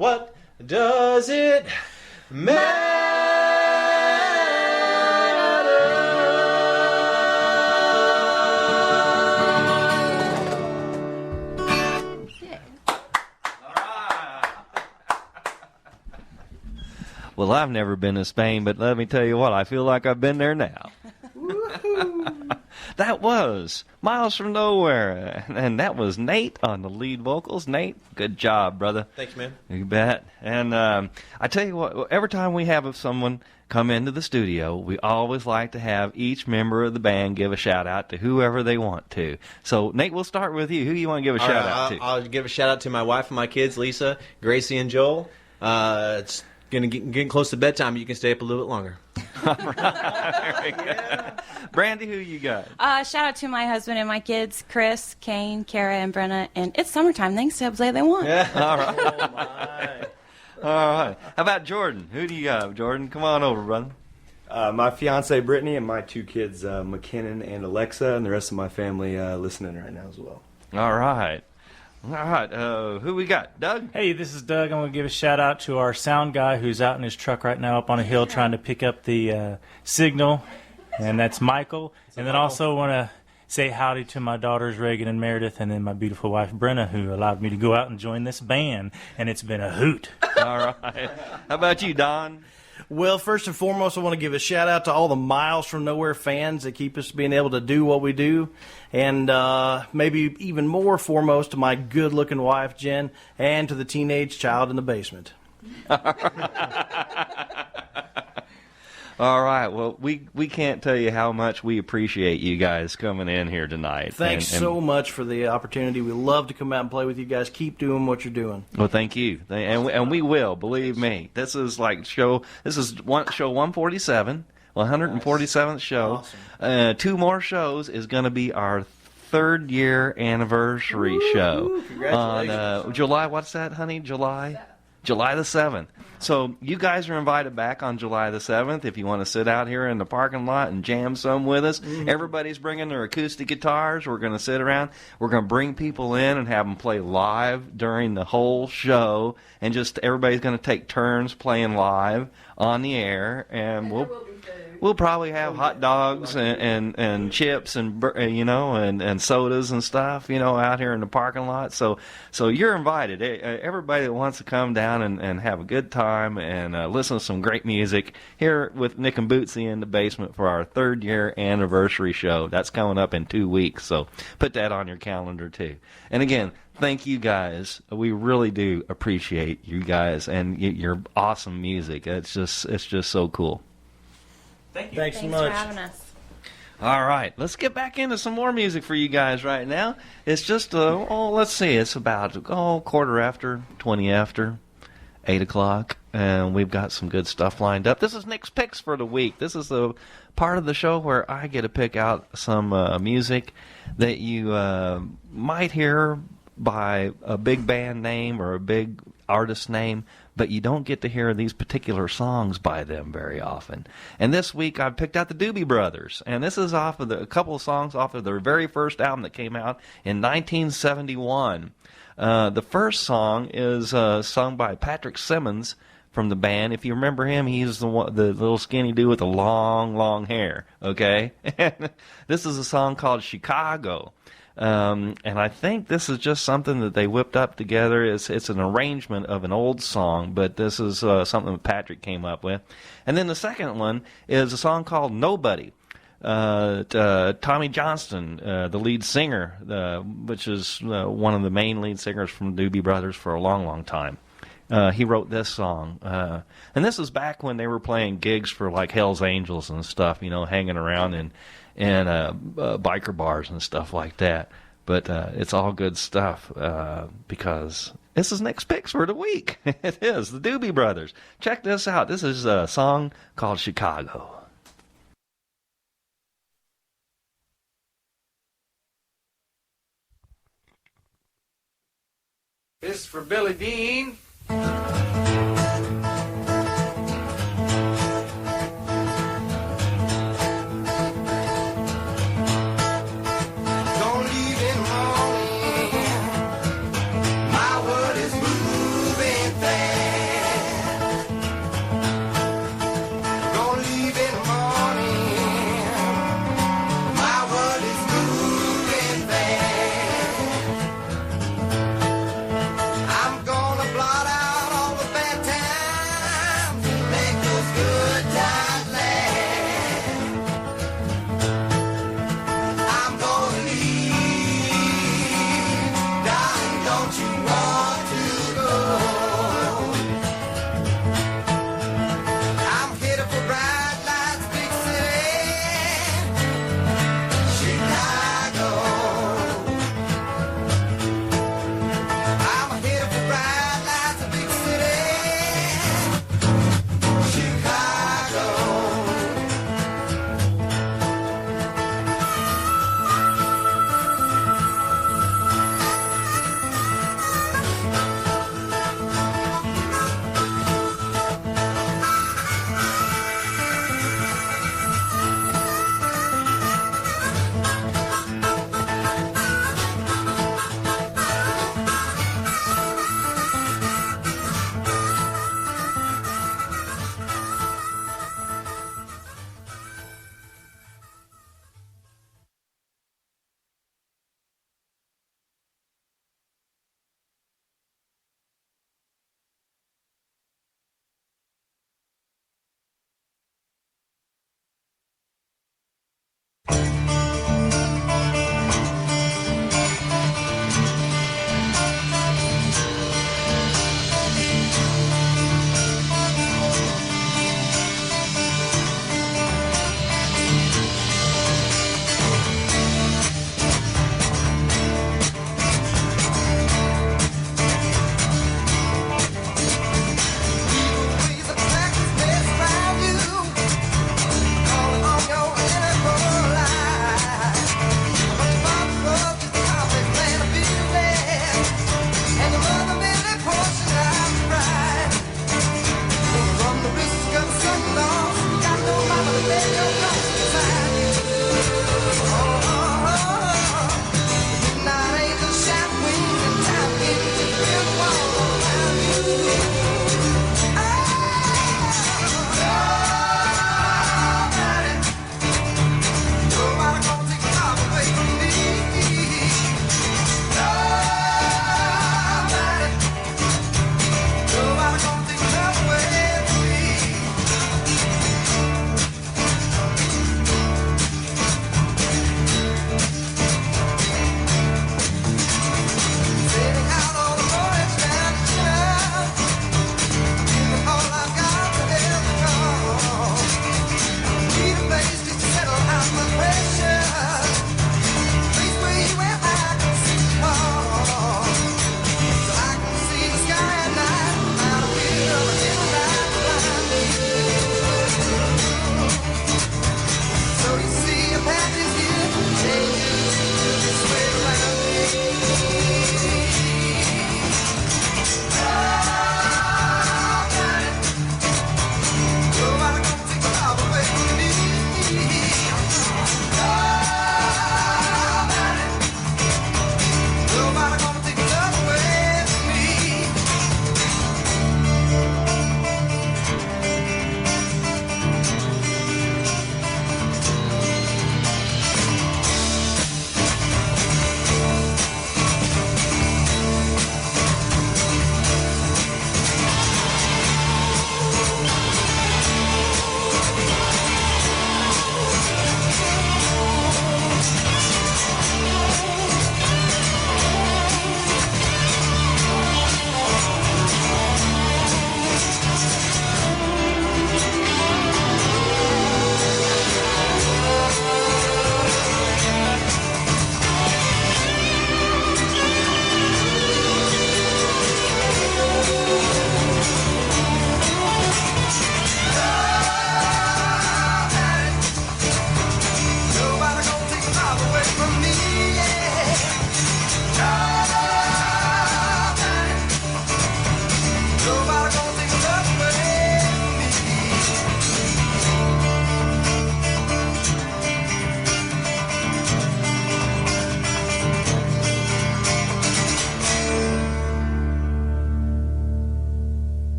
What does it Well, I've never been to Spain, but let me tell you what, I feel like I've been there now. That was Miles from Nowhere, and that was Nate on the lead vocals. Nate, good job, brother. Thanks, man. You bet. And I tell you what, every time we have someone come into the studio, we always like to have each member of the band give a shout-out to whoever they want to. So, Nate, we'll start with you. Who you want to give a shout-out to? I'll give a shout-out to my wife and my kids, Lisa, Gracie, and Joel. It's getting close to bedtime. You can stay up a little bit longer. All right. Very good. Brandi, who you got? Shout out to my husband and my kids, Chris, Kane, Kara, and Brenna. And it's summertime. They can stay up as late as they want. Yeah. All right. Oh, my. All right. How about Jordan? Who do you got, Jordan? Come on over, brother. My fiance Brittany and my two kids, McKinnon and Alexa, and the rest of my family listening right now as well. All right. All right, who we got? Doug? Hey, this is Doug. I'm going to give a shout-out to our sound guy who's out in his truck right now up on a hill trying to pick up the signal, and that's Michael. And then also want to say howdy to my daughters, Reagan and Meredith, and then my beautiful wife, Brenna, who allowed me to go out and join this band, and it's been a hoot. All right. How about you, Don? Well, first and foremost, I want to give a shout-out to all the Miles from Nowhere fans that keep us being able to do what we do. And maybe even more foremost to my good-looking wife, Jen, and to the teenage child in the basement. All right. Well, we can't tell you how much we appreciate you guys coming in here tonight. Thanks so much for the opportunity. We love to come out and play with you guys. Keep doing what you're doing. Well, thank you. And we will, believe me. This is like show 147, 147th show. Awesome. 2 more shows is going to be our 3rd year anniversary show. Congratulations. On July, what's that, honey? July the 7th. So you guys are invited back on July the 7th if you want to sit out here in the parking lot and jam some with us. Mm-hmm. Everybody's bringing their acoustic guitars. We're going to sit around. We're going to bring people in and have them play live during the whole show. And just everybody's going to take turns playing live on the air. And we'll probably have hot dogs and chips and and sodas and stuff, out here in the parking lot. So you're invited. Everybody that wants to come down and have a good time and listen to some great music here with Nick and Bootsy in the basement for our 3rd year anniversary show. That's coming up in 2 weeks. So put that on your calendar too. And again, thank you guys. We really do appreciate you guys and your awesome music. It's just so cool. Thank you. Thanks so for much. having us. All right, let's get back into some more music for you guys right now. It's just, let's see, it's about, 20 after, 8 o'clock, and we've got some good stuff lined up. This is Nick's Picks for the week. This is the part of the show where I get to pick out some music that you might hear by a big band name or a big artist name, but you don't get to hear these particular songs by them very often. And this week I picked out the Doobie Brothers, and this is off of a couple of songs off of their very first album that came out in 1971. The first song is sung by Patrick Simmons from the band. If you remember him, he's the little skinny dude with the long hair, okay? This is a song called Chicago. And I think this is just something that they whipped up together. It's an arrangement of an old song, but this is something that Patrick came up with. And then the second one is a song called Nobody. Tommy Johnston, the lead singer, which is one of the main lead singers from Doobie Brothers for a long time. He wrote this song. And this is back when they were playing gigs for like Hell's Angels and stuff, hanging around in biker bars and stuff like that. But it's all good stuff because this is Nick's Picks for the week. It is, the Doobie Brothers. Check this out. This is a song called Chicago. This is for Billy Dean. My world is moving fast.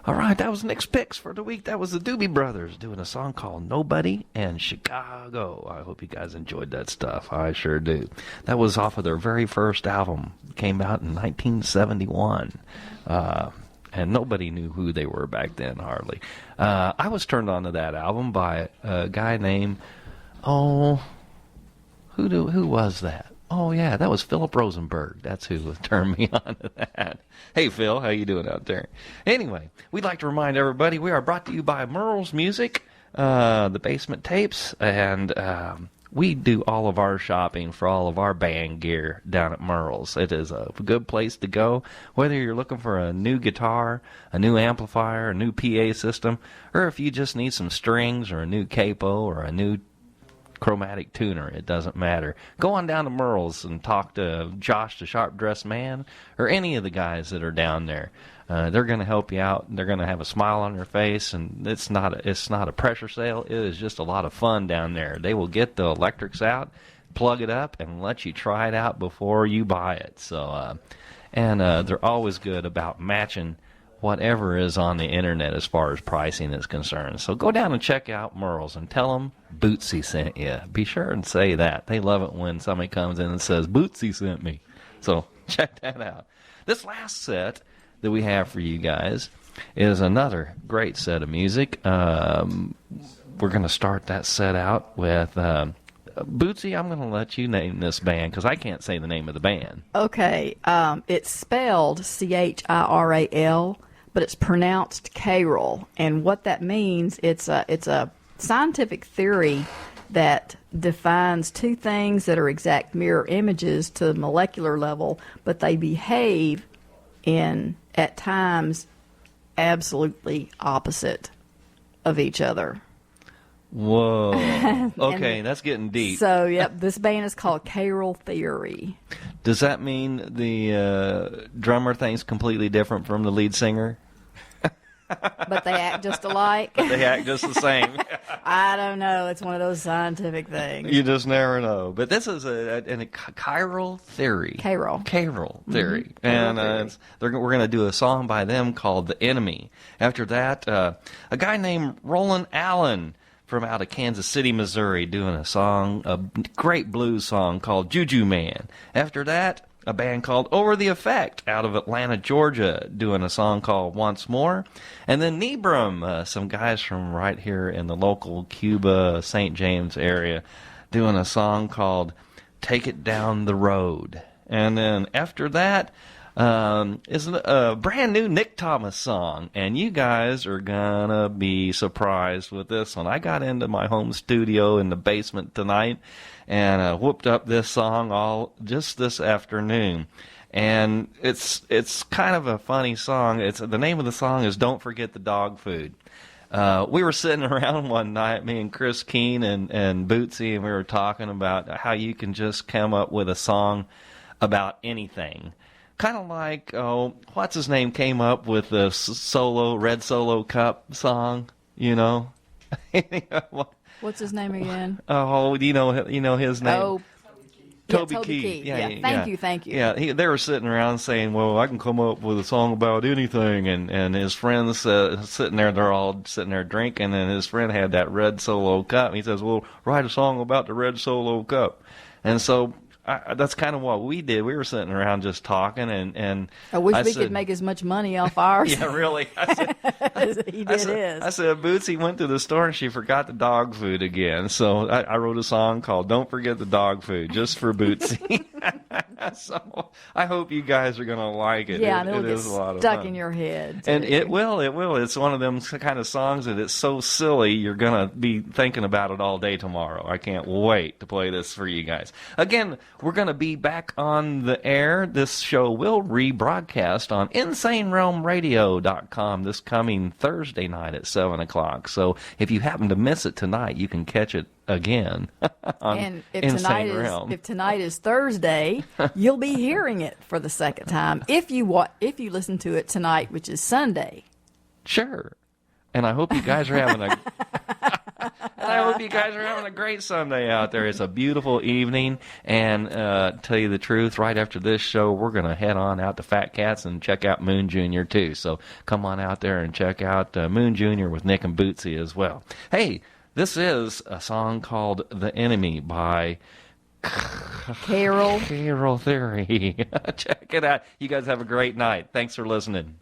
All right, that was Nick's picks for the week. That was the Doobie Brothers doing a song called Nobody and Chicago. I hope you guys enjoyed that stuff. I sure do. That was off of their very first album. It came out in 1971. And nobody knew who they were back then, hardly. I was turned on to that album by a guy named, who was that? Oh, yeah, that was Philip Rosenberg. That's who turned me on to that. Hey, Phil, how you doing out there? Anyway, we'd like to remind everybody we are brought to you by Merle's Music, the Basement Tapes, and we do all of our shopping for all of our band gear down at Merle's. It is a good place to go, whether you're looking for a new guitar, a new amplifier, a new PA system, or if you just need some strings or a new capo or a new chromatic tuner. It doesn't matter. Go on down to Merle's and talk to Josh, the Sharp Dressed Man, or any of the guys that are down there. They're going to help you out. They're going to have a smile on their face, and it's not a pressure sale. It is just a lot of fun down there. They will get the electrics out, plug it up, and let you try it out before you buy it. So, they're always good about matching whatever is on the internet as far as pricing is concerned. So go down and check out Merle's and tell them Bootsy sent you. Be sure and say that. They love it when somebody comes in and says, Bootsy sent me. So check that out. This last set that we have for you guys is another great set of music. We're going to start that set out with Bootsy. I'm going to let you name this band because I can't say the name of the band. Okay. It's spelled Chiral, but it's pronounced Chiral. And what that means, it's a scientific theory that defines two things that are exact mirror images to the molecular level, but they behave at times, absolutely opposite of each other. Whoa. Okay, that's getting deep. So, yep, this band is called Chiral Theory. Does that mean the drummer thinks completely different from the lead singer? But they act just alike? But they act just the same. I don't know. It's one of those scientific things. You just never know. But this is a chiral theory. Chiral theory. Mm-hmm. And we're going to do a song by them called The Enemy. After that, a guy named Roland Allen from out of Kansas City, Missouri, doing a great blues song called Juju Man. After that, a band called Over the Effect out of Atlanta, Georgia, doing a song called Once More. And then Neebrum, some guys from right here in the local Cuba, St. James area, doing a song called Take It Down the Road. And then after that is a brand new Nick Thomas song. And you guys are going to be surprised with this one. I got into my home studio in the basement tonight and whooped up this song just this afternoon. And it's kind of a funny song. The name of the song is Don't Forget the Dog Food. We were sitting around one night, me and Chris Keene and Bootsy, and we were talking about how you can just come up with a song about anything. Kind of like, what's his name came up with the Red Solo Cup song, you know? What's his name again? Oh, you know his name? Oh, Toby Keith. Yeah, thank you. Yeah, they were sitting around saying, well, I can come up with a song about anything. And his friends sitting there, they're all sitting there drinking, and his friend had that Red Solo Cup. And he says, well, write a song about the Red Solo Cup. And so that's kind of what we did. We were sitting around just talking, and I wish we could make as much money off ours. Yeah, really. As he did his. I said, Bootsy went to the store and she forgot the dog food again. So I wrote a song called Don't Forget the Dog Food, just for Bootsy. So I hope you guys are going to like it. Yeah, it is a lot of stuck fun. in your head. And it will. It's one of them kind of songs that it's so silly you're going to be thinking about it all day tomorrow. I can't wait to play this for you guys. Again, we're going to be back on the air. This show will rebroadcast on InsaneRealmRadio.com this coming Thursday night at 7 o'clock. So if you happen to miss it tonight, you can catch it again on and Insane Realm. If tonight is Thursday, you'll be hearing it for the second time if you listen to it tonight, which is Sunday. Sure. And I hope you guys are having I hope you guys are having a great Sunday out there. It's a beautiful evening, and tell you the truth, right after this show, we're going to head on out to Fat Cats and check out Moon Jr. too. So come on out there and check out Moon Jr. with Nick and Bootsy as well. Hey, this is a song called The Enemy by Carol Theory. Check it out. You guys have a great night. Thanks for listening.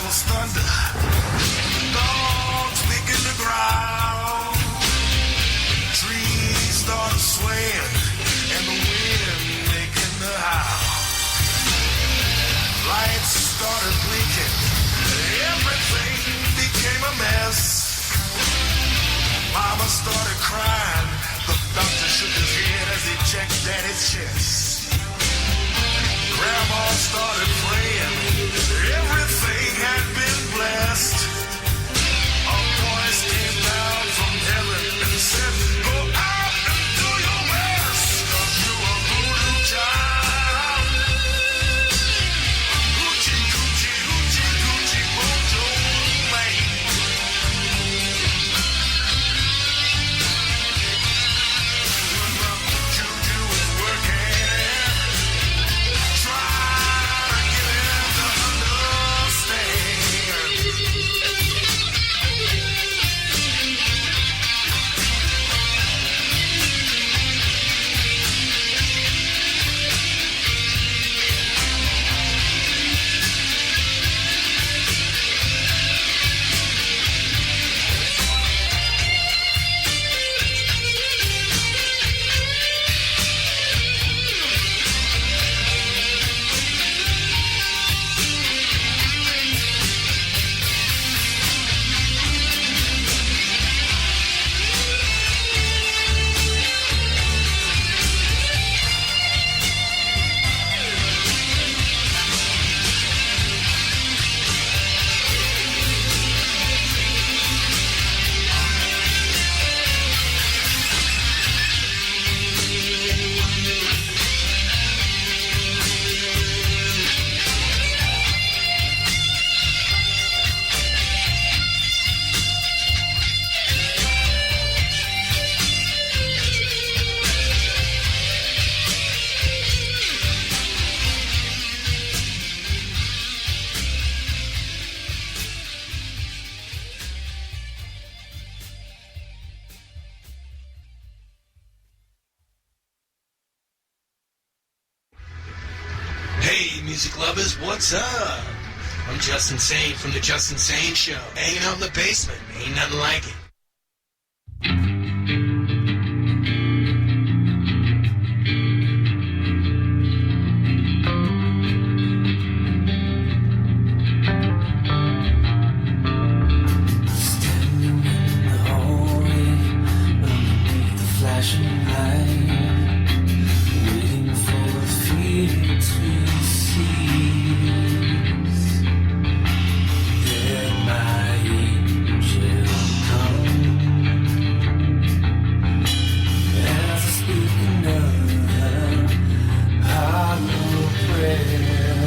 was thunder. Dogs begin to growl. Trees started swaying, and the wind making the howl. Lights started blinking. Everything became a mess. Mama started crying. The doctor shook his head as he checked Daddy's chest. Grandma started praying. Everything had been blessed. A voice came down from heaven and said, go out and do your best, 'cause you a voodoo child. Hoochie, coochie, hoochie, coochie, mojo, man. When the juju is working, try to get him to understand. Hey, music lovers, what's up? I'm Justin Sane from The Justin Sane Show. Hanging out in the basement. Ain't nothing like it. Standing in the hallway underneath the flashing light, waiting for the feeling to cease. Then my angel comes as I speak another hollow prayer.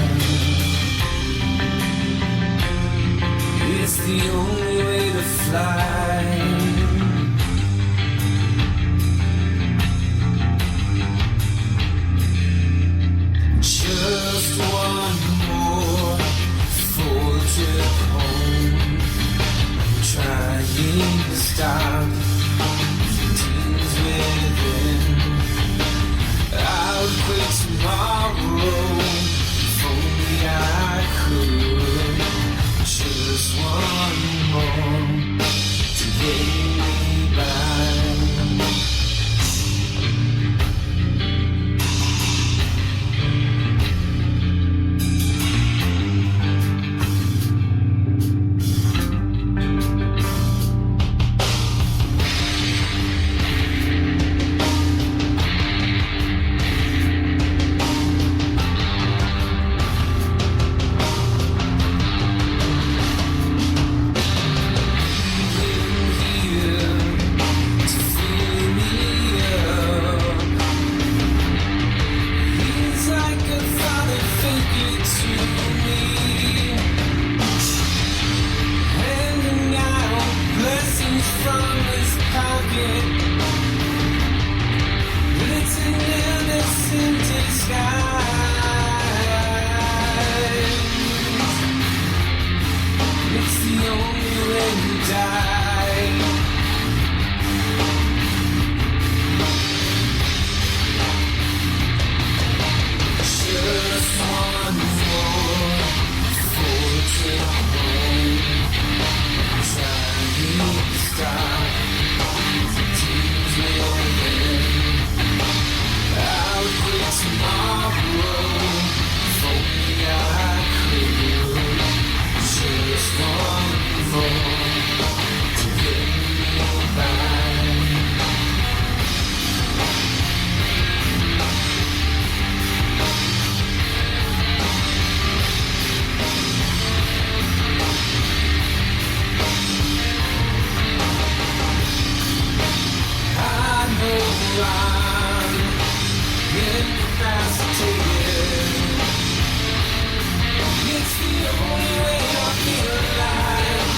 It's the only way to fly. Just one more full trip home. I'm trying to stop the demons within. I would quit tomorrow if only I could. Just one more to get me by. Just one more for stop. Tears may open. I'll quit tomorrow. If only I could. Just one more to get me by. I'm incapacitated. It's the only way I feel alive.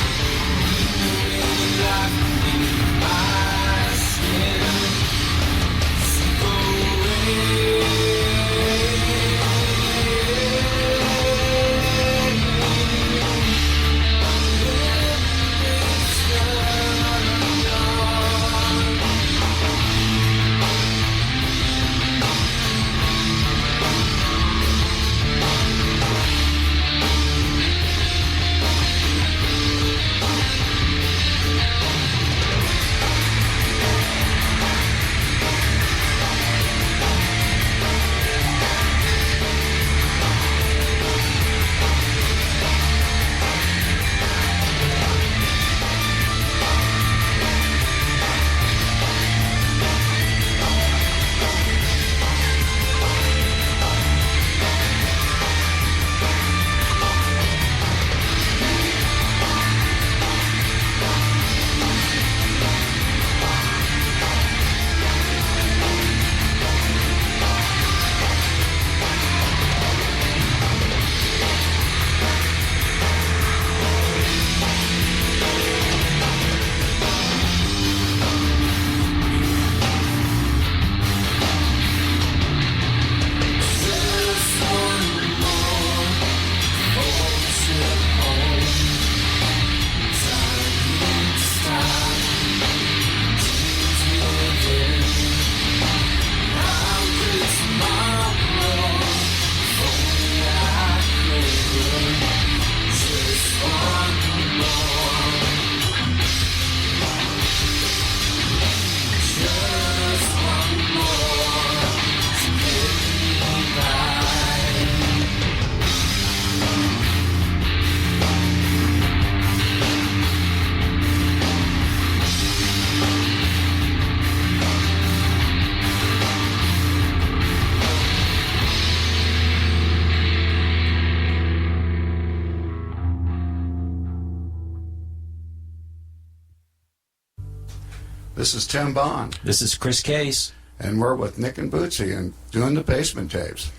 The way the life beneath my skin sink away. This is Tim Bond. This is Chris Case. And we're with Nick and Bootsy and doing the Basement Tapes.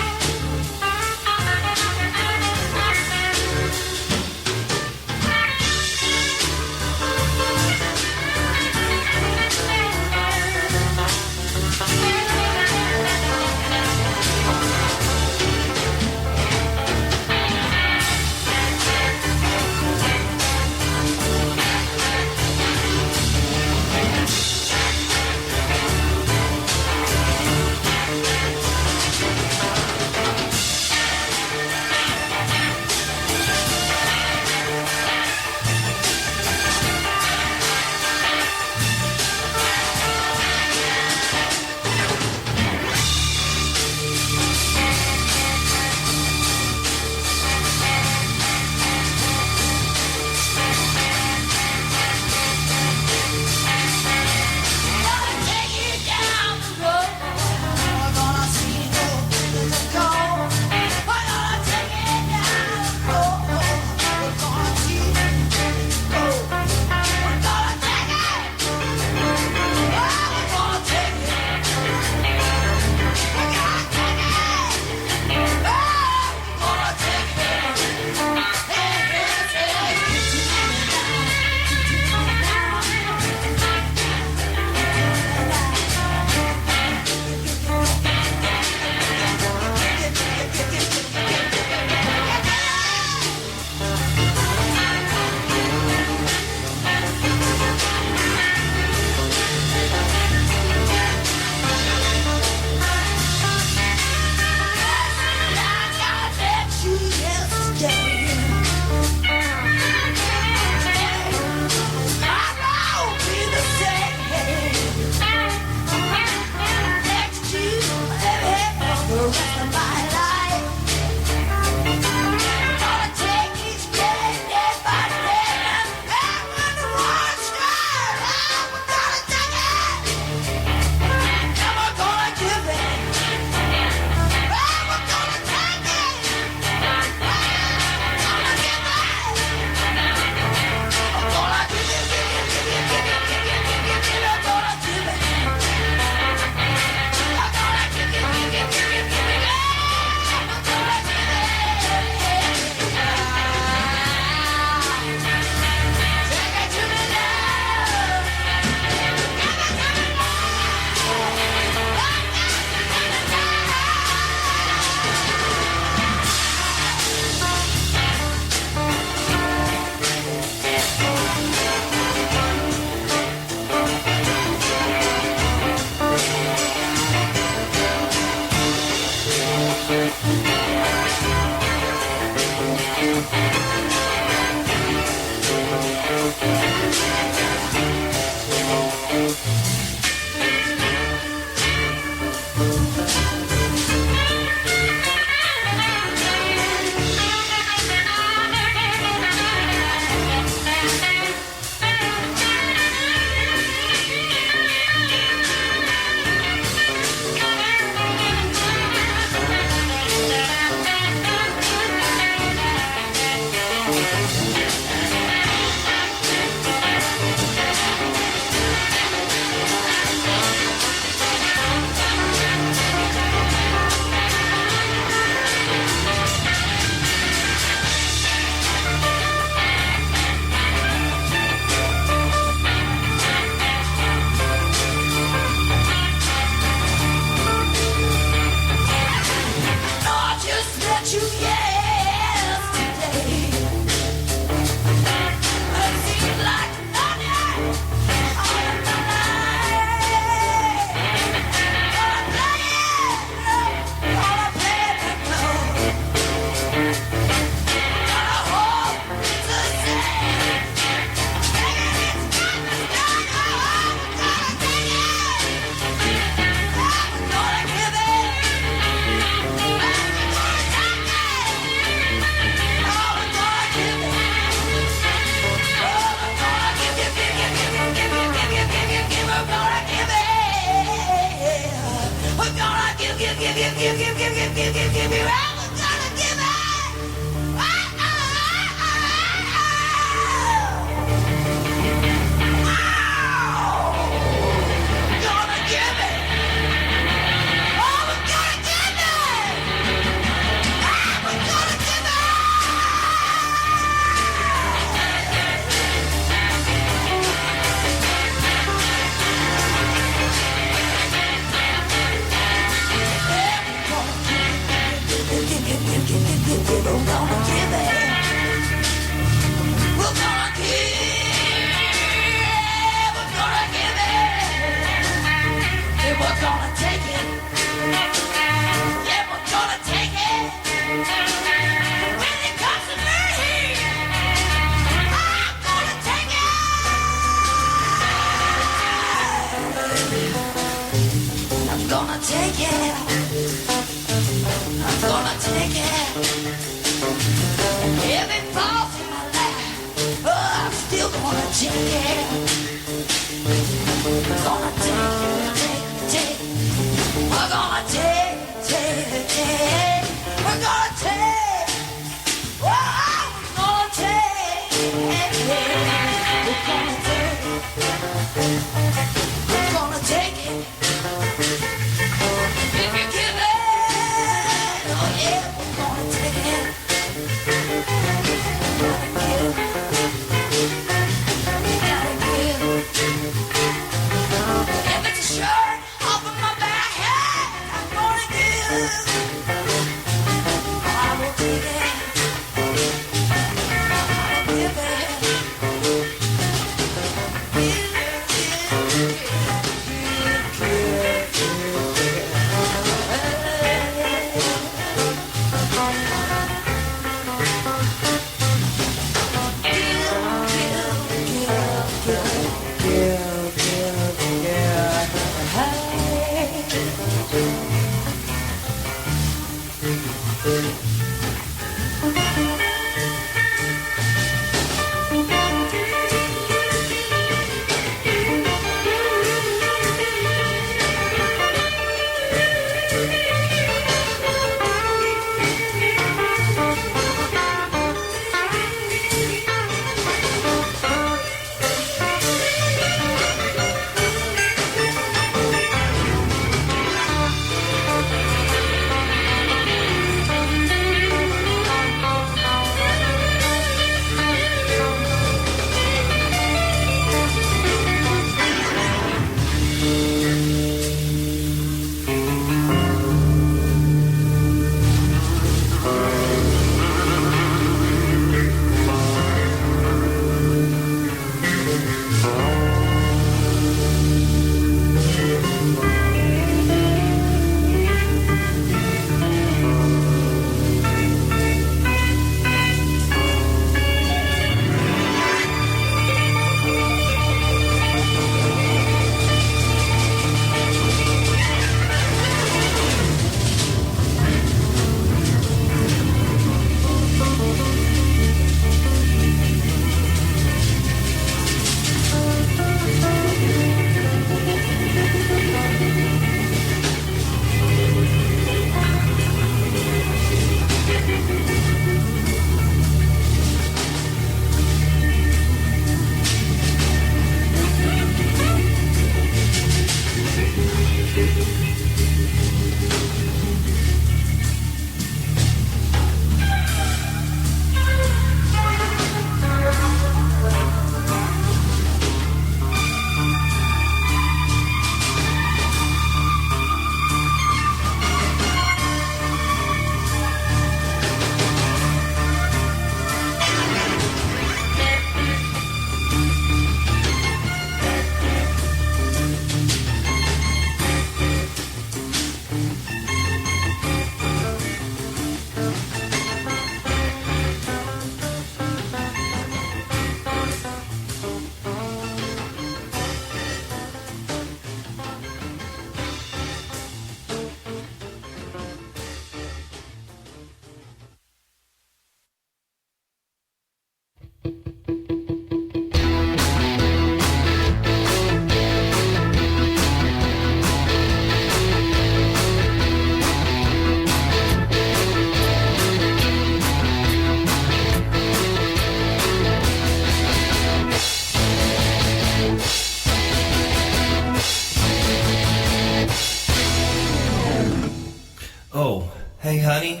Oh, hey honey,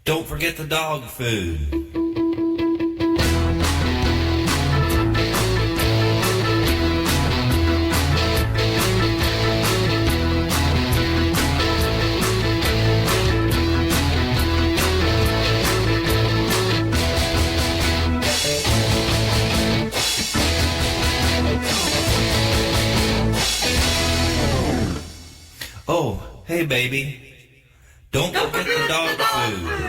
don't forget the dog food. Oh, hey baby, don't forget the dog food.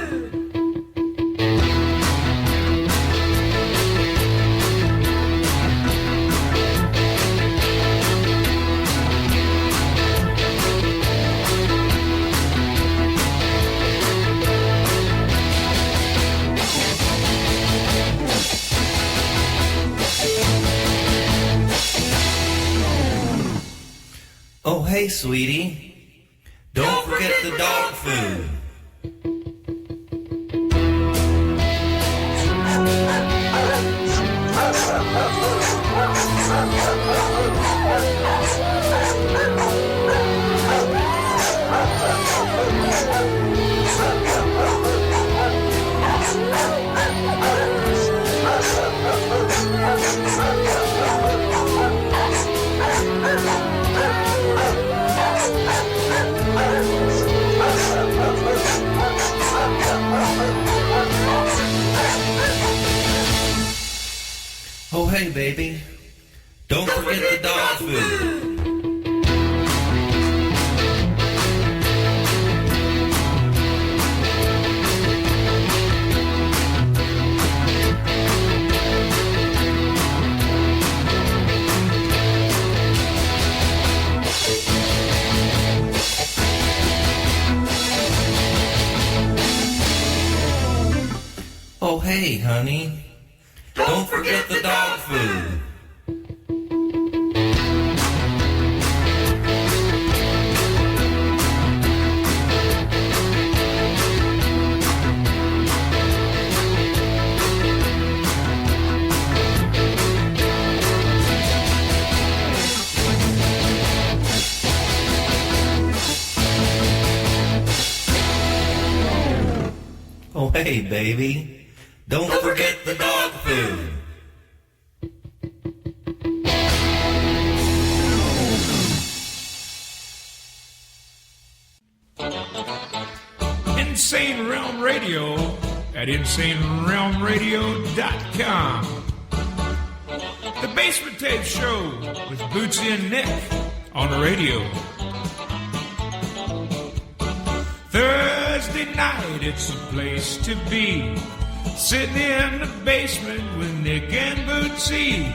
Oh, hey sweetie. Don't forget the dog food. Oh, hey, baby, don't forget the dog food. Oh, hey, honey. Don't forget the dog food. Oh, hey, baby. Don't forget the dog food. Insane Realm Radio at InsaneRealmRadio.com. The Basement Tape Show with Bootsy and Nick on the radio. Thursday night, it's a place to be. Sitting in the basement with Nick and Bootsy,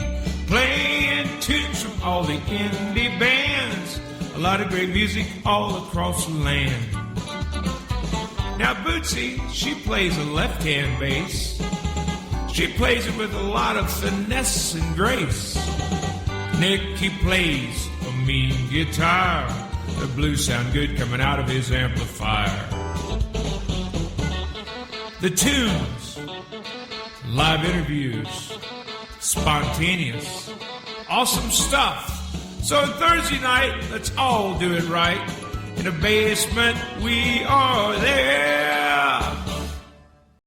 playing tunes from all the indie bands. A lot of great music all across the land. Now Bootsy, she plays a left-hand bass. She plays it with a lot of finesse and grace. Nick, he plays a mean guitar. The blues sound good coming out of his amplifier. The tunes, live interviews, spontaneous, awesome stuff. So Thursday night, let's all do it right. In the basement, we are there.